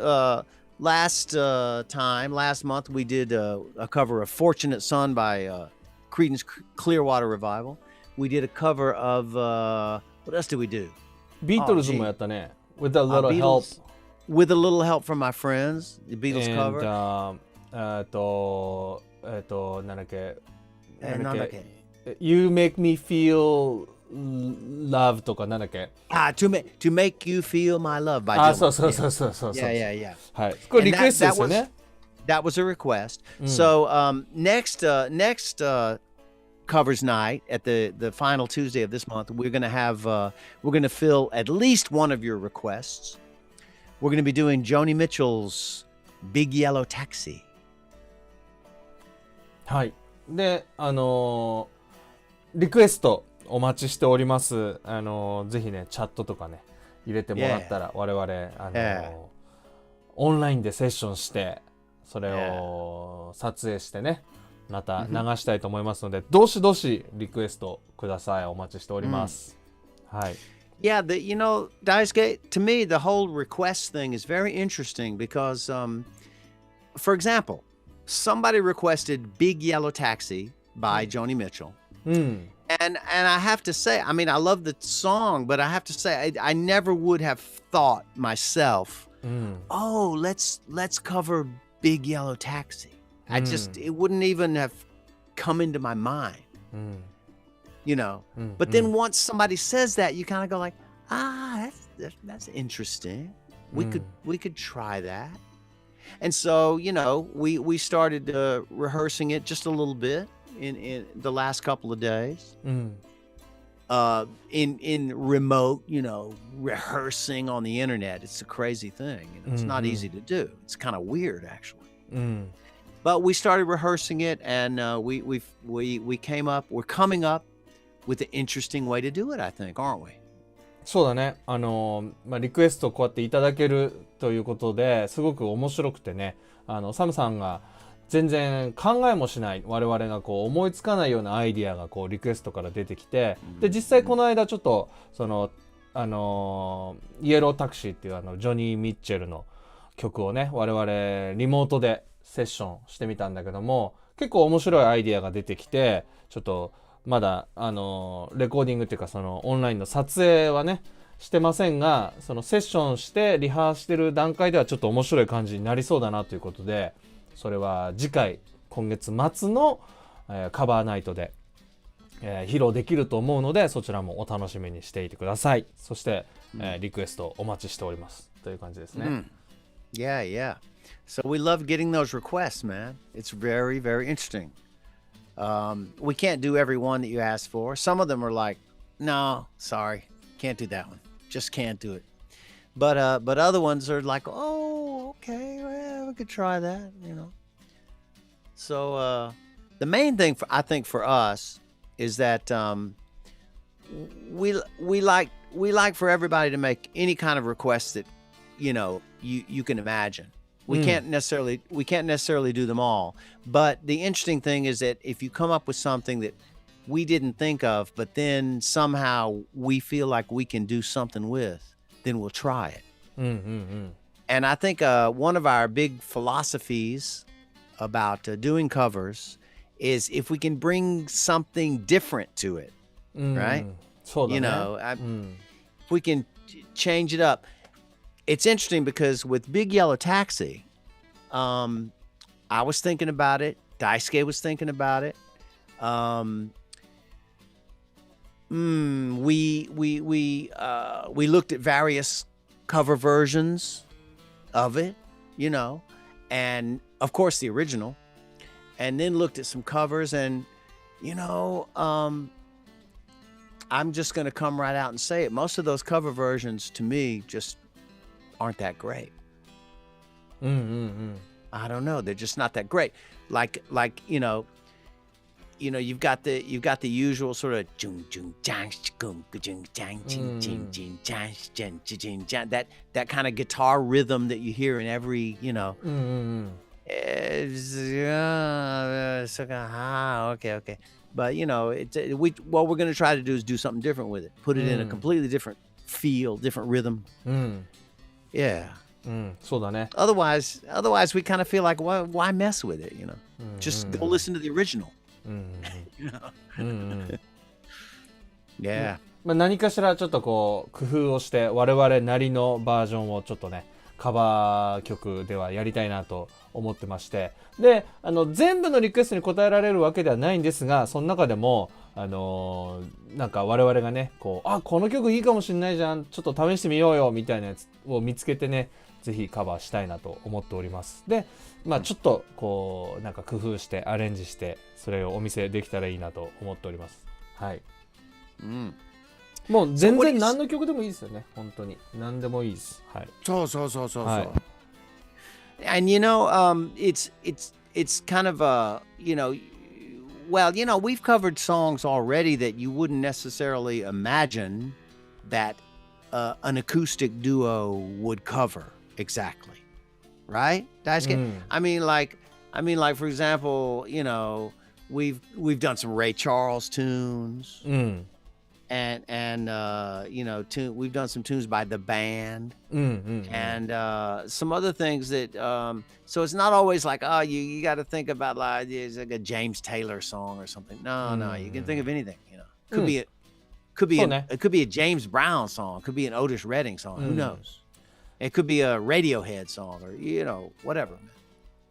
month we did a cover of Fortunate Son by Creedence Clearwater Revival. We did a cover of what else did we do? Beatles もやったね with a little help. With a little help from my friends, the Beatles cover. なんだっけ You make me feel love とかなんだっけ to make you feel my love by Dylan. そう。Yeah. はい。これリクエストですよね。That was a request. So next covers night at the final Tuesday of this month, we're gonna fill at least one of your requests. We're gonna be doing Joni Mitchell's Big Yellow Taxi. はい。で、リクエストお待ちしております。ぜひね、チャットとかね、入れてもらったら、我々、オンラインでセッションして、それを撮影してね、また流したいと思いますので、どしどしリクエストください。お待ちしております。はい。Yeah, Daisuke, to me, the whole request thing is very interesting because, for example, somebody requested Big Yellow Taxi by Joni Mitchell. And I have to say, I mean, I love the song, but I have to say, I never would have thought myself, oh, let's cover Big Yellow Taxi. It wouldn't even have come into my mind, But then once somebody says that, you kind of go like, that's interesting. We could try that. And so, we started rehearsing it just a little bit in the last couple of days. In remote, rehearsing on the internet. It's a crazy thing. It's not easy to do. It's kind of weird, actually. But we started rehearsing it, and we're coming up with an interesting way to do it, I think, aren't we? そうだね。リクエストをこうやっていただけるということですごく面白くてね、サムさんが全然考えもしない我々がこう思いつかないようなアイディアがこうリクエストから出てきて、で実際この間ちょっとイエロータクシーっていうジョニー・ミッチェルの曲をね我々リモートでセッションしてみたんだけども、結構面白いアイディアが出てきて、ちょっとまだレコーディングっていうかオンラインの撮影はねしてませんが、そのセッションしてリハしてる段階ではちょっと面白い感じになりそうだなということで、それは次回今月末の、カバーナイトで、披露できると思うので、そちらもお楽しみにしていてください。そして、リクエストお待ちしておりますという感じですね。Yeah. So we love getting those requests, man. It's very, very interesting. We can't do every one that you asked for. Some of them are like, no, sorry, can't do that one. Just can't do it. but other ones are like, oh, okay, well, we could try that, you know. So the main thing I think for us is that we like for everybody to make any kind of request that you can imagine. We can't necessarily do them all, but the interesting thing is that if you come up with something that we didn't think of, but then somehow we feel like we can do something with, then we'll try it. And I think one of our big philosophies about doing covers is if we can bring something different to it, right? If we can change it up. It's interesting because with Big Yellow Taxi, I was thinking about it. Daisuke was thinking about it. We looked at various cover versions of it, and of course the original, and then looked at some covers, and I'm just going to come right out and say it. Most of those cover versions to me just aren't that great. I don't know. They're just not that great. Like you've got the usual sort of that kind of guitar rhythm that you hear in every okay. But what we're going to try to do is do something different with it. Put it in a completely different feel, different rhythm. Yeah. Otherwise we kind of feel like why mess with it, Just go listen to the original. Yeah. 何かしらちょっとこう工夫をして我々なりのバージョンをちょっとねカバー曲ではやりたいなと思ってまして、で全部のリクエストに応えられるわけではないんですが、その中でもなんか我々がねこの曲いいかもしれないじゃん、ちょっと試してみようよみたいなやつを見つけてね、ぜひカバーしたいなと思っております。でちょっとこうなんか工夫してアレンジしてそれをお見せできたらいいなと思っております。はい。もう全然何の曲でもいいですよね。本当に何でもいいです。はい。そう。And it's kind of we've covered songs already that you wouldn't necessarily imagine that an acoustic duo would cover exactly, right, Daisuke? I mean, like for example, we've done some Ray Charles tunes, and we've done some tunes by the band, and some other things that. So it's not always like you got to think about like it's like a James Taylor song or something. No, you can think of anything. Could be it could be a James Brown song. Could be an Otis Redding song. Who knows? It could be a Radiohead song or whatever.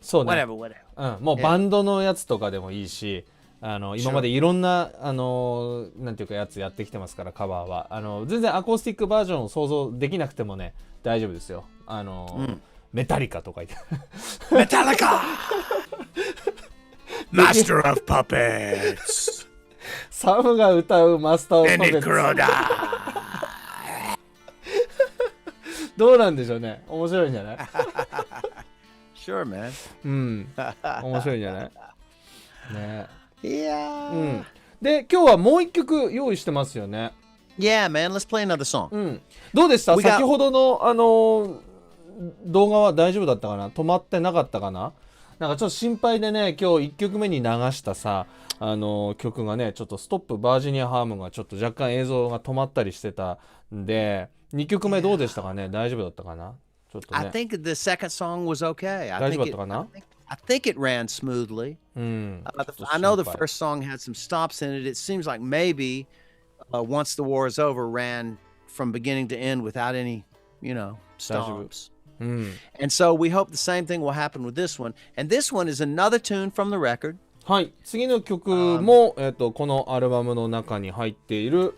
そうね。whatever. もうバンドのやつとかでもいいし、今までいろんななんていうかやつやってきてますからカバーは全然アコースティックバージョンを想像できなくてもね大丈夫ですよ。メタリカとか言って。メタリカMaster of Puppets サムが歌うマスター・オブ・パペッツ。Bennett-Kuroda どうなんでしょうね。面白いんじゃない？ Sure, man. 面白いんじゃないね。Yeah. で今日はもう一曲用意してますよね。Yeah, man. Let's play another song. どうでした？先ほどの動画は大丈夫だったかな？止まってなかったかな？なんかちょっと心配でね、今日1曲目に流したさ曲がねちょっとストップバージニアハームがちょっと若干映像が止まったりしてたんで、2曲目どうでしたかね？大丈夫だったかな？ちょっとね。I think the second song was okay. 大丈夫だったかな？ I think it ran smoothly. I know the first song had some stops in it. It seems like maybe Once the War is Over ran from beginning to end without any, stops. And so we hope the same thing will happen with this one. And this one is another tune from the record. はい、次の曲も、このアルバムの中に入っている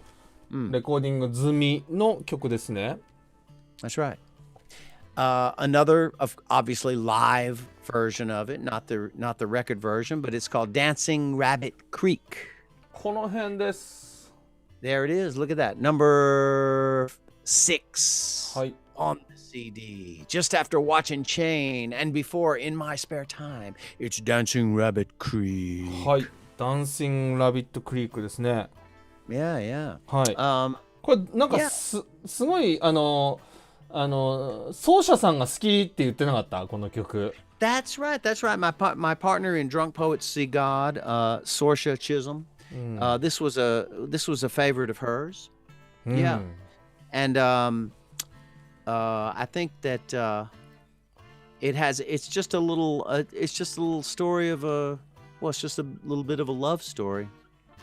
レコーディング済みの曲ですね。That's right. Another obviously live version of it, not the record version, but it's called Dancing Rabbit Creek. この辺です。 There it is. Look at that. Number 6 はい。 on the CD. Just after watching Chain and before in my spare time, it's Dancing Rabbit Creek. はい。ダンシングラビットクリークですね。 Yeah, yeah. はい。これなんか Yeah. すごい奏者さんが好きって言ってなかったこの曲。 That's right. That's right. My partner in Drunk Poets See God, Sorsha Chisholm. This was a favorite of hers. Yeah. And I think that it's just a little story of it's just a little bit of a love story.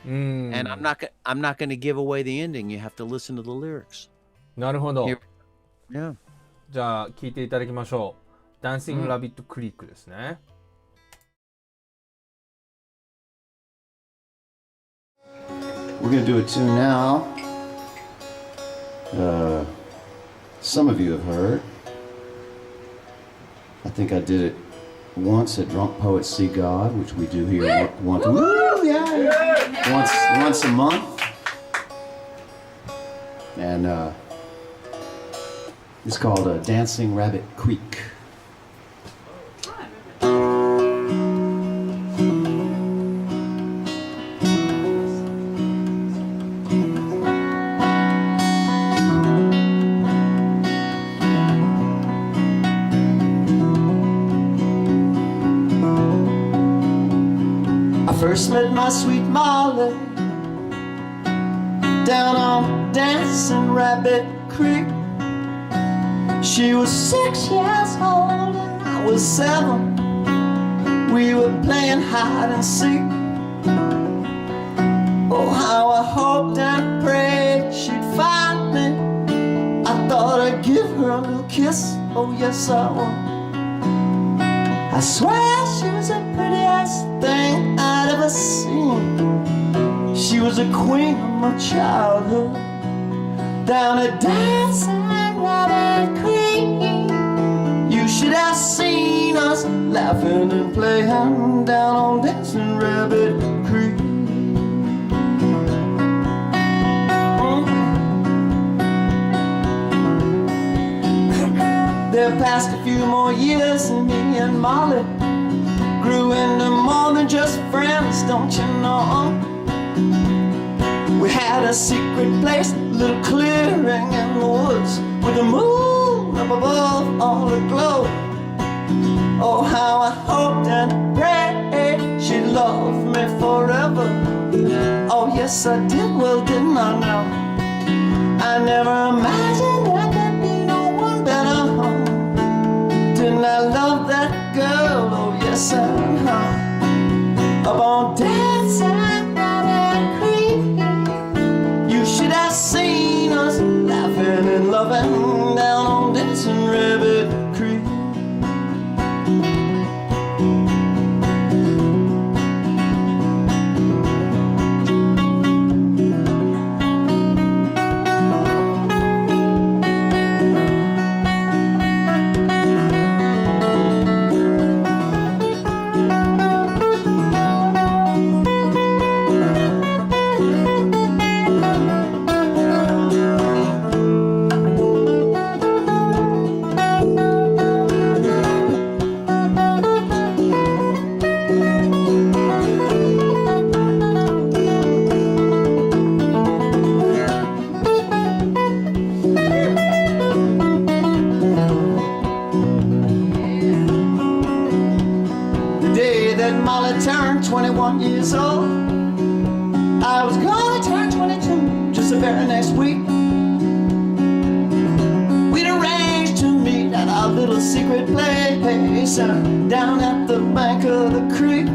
And I'm not going to give away the ending. You have to listen to the lyrics. なるほど。 Yeah. じゃあ聴いていただきましょう。ダンシングラビットクリークですね。 We're going to do a tune now. Some of you have heard. I think I did it once at Drunk Poets See God, which we do here once a month. And it's called Dancing Rabbit Creek. First met my sweet Molly down on Dancing Rabbit Creek. She was 6 years old and I was 7. We were playing hide and seek. Oh, how I hoped and prayed she'd find me. I thought I'd give her a little kiss. Oh, yes, I would. I swear she was the prettiest thing I'd ever seen. She was a queen of my childhood. Down at Dancing Rabbit Creek, you should have seen us laughing and playing down on Dancing Rabbit Creek. There passed a few more years and me and Molly grew into more than just friends, don't you know? We had a secret place, a little clearing in the woods, with the moon up above all aglow. Oh, how I hoped and prayed she'd love me forever. Oh, yes, I did, well, didn't I know? I never imagined there could be no one better. Didn't I love that girl? Oh, yes, I know. Up on Dancing Rabbit Creek, you should have seen us laughing and loving down on Dancing Rabbit Creek. Turned 21 years old. I was gonna turn 22 just the very next week. We'd arranged to meet at our little secret place down at the bank of the creek.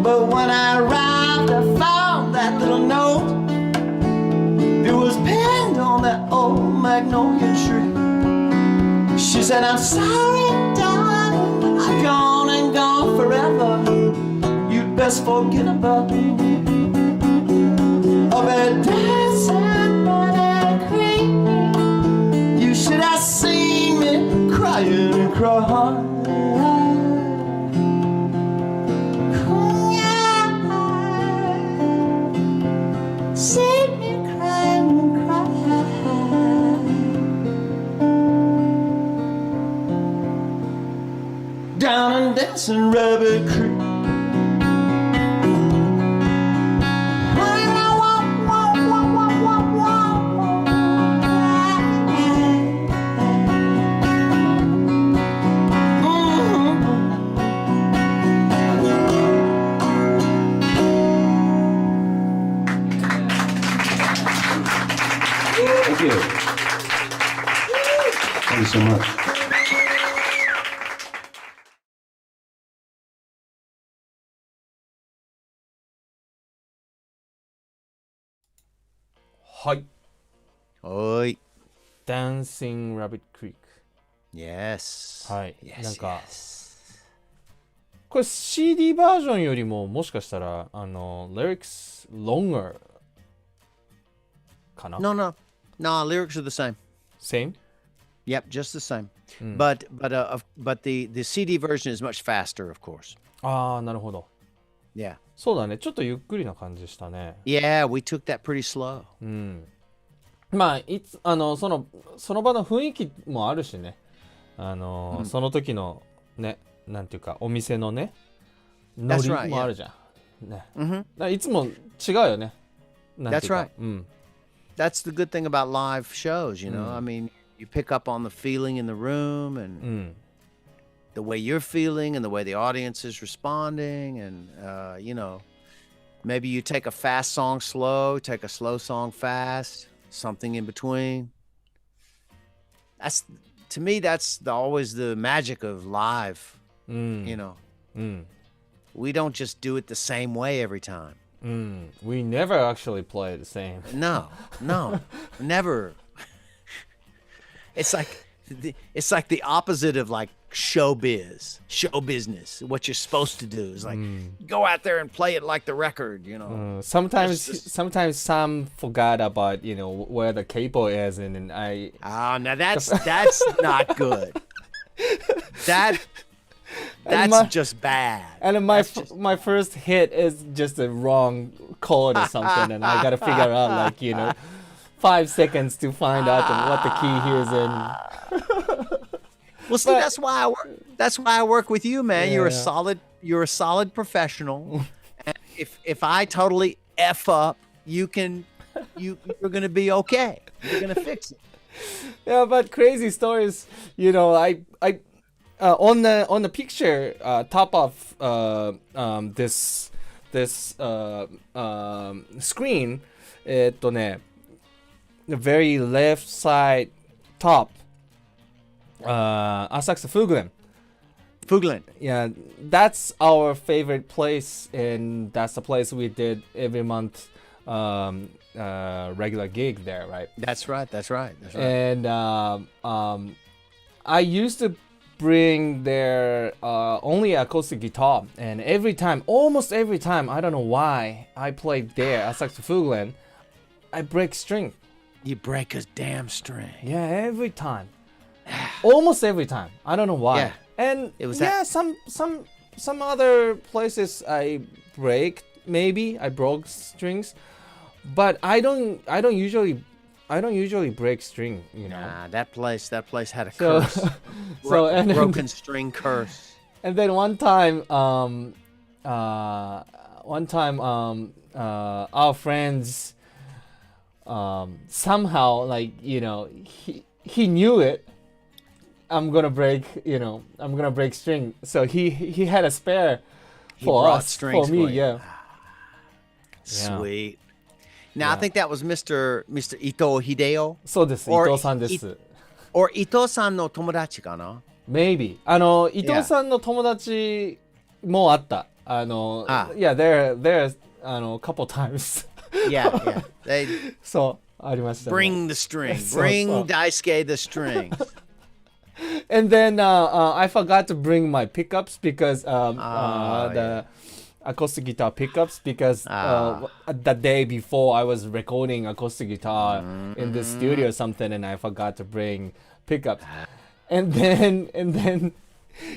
But when I arrived, I found that little note. It was pinned on that old magnolia tree. She said, I'm sorry, darling, I've gone and gone forever. You'd best forget about me. Up at Dancing Rabbit Creek, you should have seen me crying and crying. See me crying and crying. dancing Rabbit Creek. Thank you. Thank you so much. Hi. Oi. Dancing Rabbit Creek. Yes. はい。 Yes, なんか yes. これ CD バージョンよりももしかしたらlyrics longer かな No, no. No, lyrics are the same. Same? Yep, just the same. But the CD version is much faster, of course. ああ、なるほど。 Yeah. そうだね。ちょっとゆっくりな感じしたね。 Yeah, we took that pretty slow. まあその場の雰囲気もあるしね。その時のね、なんていうかお店のね、ノリもあるじゃん。ね。だからいつも違うよね。なんていうか That's right. That's the good thing about live shows, you know. I mean, you pick up on the feeling in the room and the way you're feeling and the way the audience is responding, and you know, maybe you take a fast song slow, take a slow song fast, something in between. That's, to me, that's always the magic of live. You know, we don't just do it the same way every time. We never actually play the same. No, never. It's like the opposite of like show business. What you're supposed to do is like go out there and play it like the record, you know. Sometimes Sam forgot about where the cable is, and I. Oh, now that's not good. That's just bad. And my first hit is just a wrong chord or something, and I gotta figure out 5 seconds to find out what the key here is in. Well, see, that's why I work with you, man. You're a solid professional. And if I totally F up, you're gonna be okay. You're gonna fix it. Yeah, but crazy stories. I on the picture top of this screen, the very left side top, Asakusa Fugulen. Yeah, that's our favorite place, and that's the place we did every month regular gig there, right? That's right. And I used to bring their only acoustic guitar, and almost every time, I don't know why, I played there Asakusa Fugulen, I break string. You break a damn string. Yeah, every time. Almost every time. I don't know why. Yeah. And it was some other places I broke strings, but I don't usually break string, Nah, that place had a curse. Broken string curse. And then one time our friends somehow he knew it. I'm gonna break string. So he had a spare for us, for me, yeah. Sweet. Now I think that was Mr. Ito Hideo. そうです。伊藤さんです。or 伊藤さんの友達かな? Maybe. 伊藤さんの友達もあった。Yeah, there's a couple times. Yeah. So ありましたね。Bring the string. Bring Daisuke the strings. And then I forgot to bring my pickups because the acoustic guitar pickups, because the day before I was recording acoustic guitar in the studio or something, and I forgot to bring pickups. And then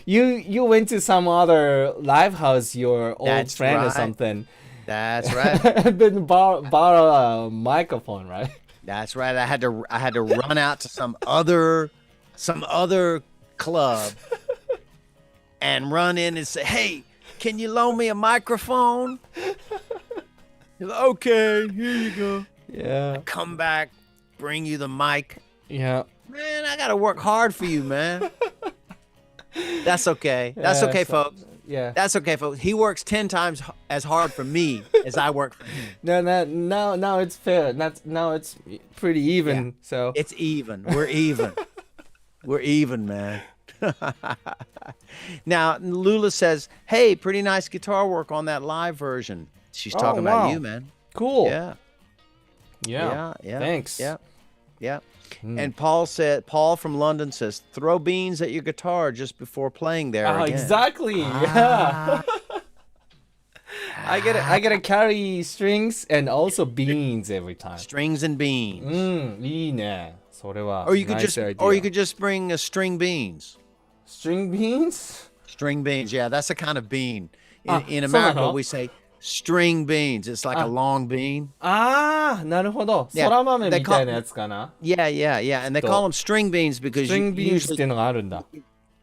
you went to some other live house, your old friend or something. That's right. And then borrow a microphone, right? That's right. I had to run out to some other club and run in and say, "Hey, can you loan me a microphone?" You're like, "Okay, here you go." Yeah. Come back, bring you the mic. Yeah. Man, I gotta work hard for you, man. That's okay. That's Yeah, okay, so- folks. Yeah. That's okay, folks. He works 10 times as hard for me as I work for him. Now it's fair. Now it's pretty even. Yeah. So It's even. We're even. We're even, man. Now, Lula says, "Hey, pretty nice guitar work on that live version." She's talking wow. about you, man. cool. Yeah. Yeah. Thanks. Yeah. Yeah. And Paul from London says, "Throw beans at your guitar just before playing there." Ah, again." exactly. Yeah. I gotta carry strings and also beans every time. Strings and beans. いいね。それは Or you could nice just idea. or you could just bring string beans. string beans? String beans. Yeah, that's a kind of bean. Ah, In そうな America, の? we say string beans. It's like a long bean. ああ、なるほど。 Yeah, そら豆 they みたいなやつかな。 Yeah. And they call them string beans because string you beans ってい usually うのがあるんだ。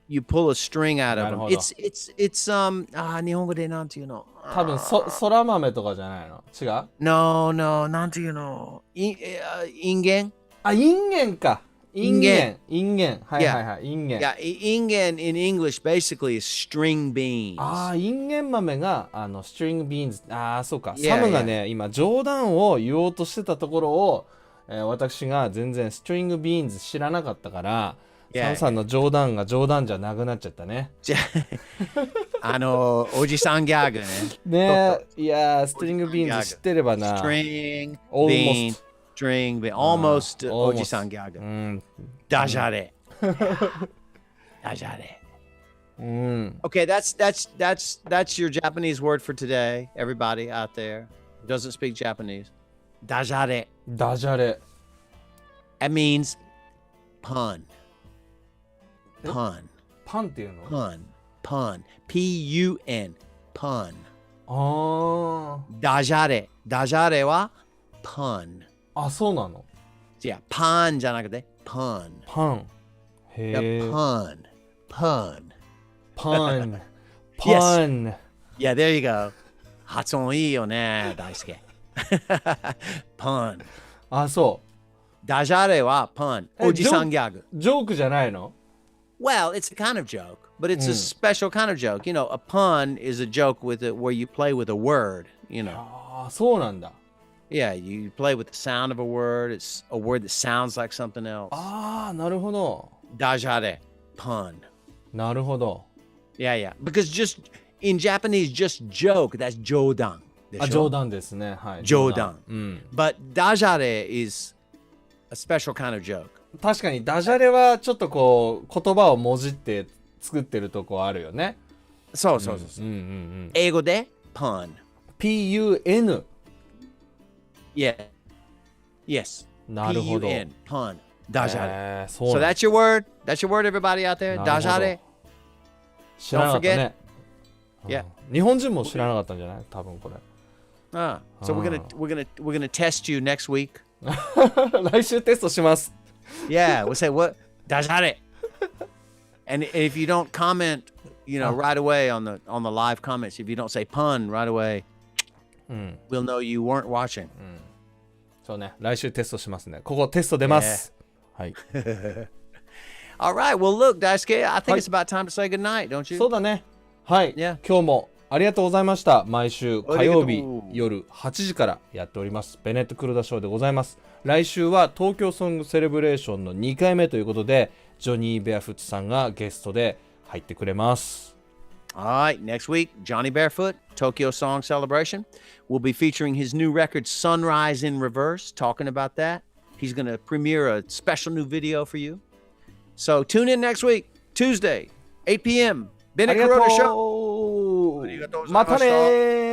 you pull a string out of them. なるほど。 It's 日本語でなんていうの? 多分そら豆とかじゃないの？違う？ No, なんていうの? インゲン? あ、インゲンか。インゲン。はいはい Yeah. はい。インゲン。 Yeah, インゲン in English basically is string beans. ああ、インゲン豆がストリングビーンズ。ああ、そうか。 Yeah, サムがね、今冗談を言おうとしてたところを、私が全然ストリングビーンズ知らなかったから、Yeah. サムさんの冗談が冗談じゃなくなっちゃったね。おじさんギャグね。ねえ、いやー、ストリングビーンズ知ってればな。 String Almost. bean, string bean, almost おじさんギャグ。ダジャレ。ダジャレ。Okay, that's your Japanese word for today. Everybody out there who doesn't speak Japanese. ダジャレ。ダジャレ。 That means pun. Pun. パンっていうの？ Pun. P-U-N. Pun. あダジャレ。ダジャレは pun. あ、そうなの？いや、パンじゃなくて pun. パン。へえ。 Pun. パン。パン。 Yeah, there you go. 発音いいよね、大輔。pun. あ、そダジャレは pun. おじさんギャグ。う。ジョークじゃないの？ Well, it's a kind of joke, but it's a special kind of joke. You know, a pun is a joke with it where you play with a word, you know. ああ、そうなんだ。Yeah, you play with the sound of a word. It's a word that sounds like something else. ああ、なるほど。ダジャレ, pun. なるほど。 Yeah. Because just in Japanese, just joke, that's 冗談。あ、冗談ですね。はい。冗談。うん。 But ダジャレ is a special kind of joke. 確かにダジャレはちょっとこう言葉をもじって作ってるとこあるよね。そう。英語で pun. P-U-N。Yeah. Yes. なるほど。 P-U-N. Pun. ダジャレ。そう So なんだ。 that's your word? That's your word, everybody out there? ダジャレ。知らなかったね。 Yeah. 日本人も知らなかったんじゃない？多分これ。So we're gonna test you next week. 来週テストします。Yeah, we'll say what ダジャレ. And if you don't comment, you know, right away on the live comments, if you don't say pun right away, we'll know you weren't watching. そうね。来週テストしますね。ここテスト出ます。はい。 All right. Well, look, Daisuke, I think it's about time to say goodnight, don't you? そうだね。はい。 Yeah. 今日もありがとうございました。毎週火曜日ありがとう夜8時からやっております。ベネット・クルダショーでございます。来週は東京ソングセレブレーションの2回目ということで、ジョニー・ベアフットさんがゲストで入ってくれます。All right. Next week, Johnny Barefoot, Tokyo Song Celebration. We'll be featuring his new record, Sunrise in Reverse, talking about that. He's going to premiere a special new video for you. So tune in next week, Tuesday, 8 p.m. Bennett-Kuroda Show. またねー。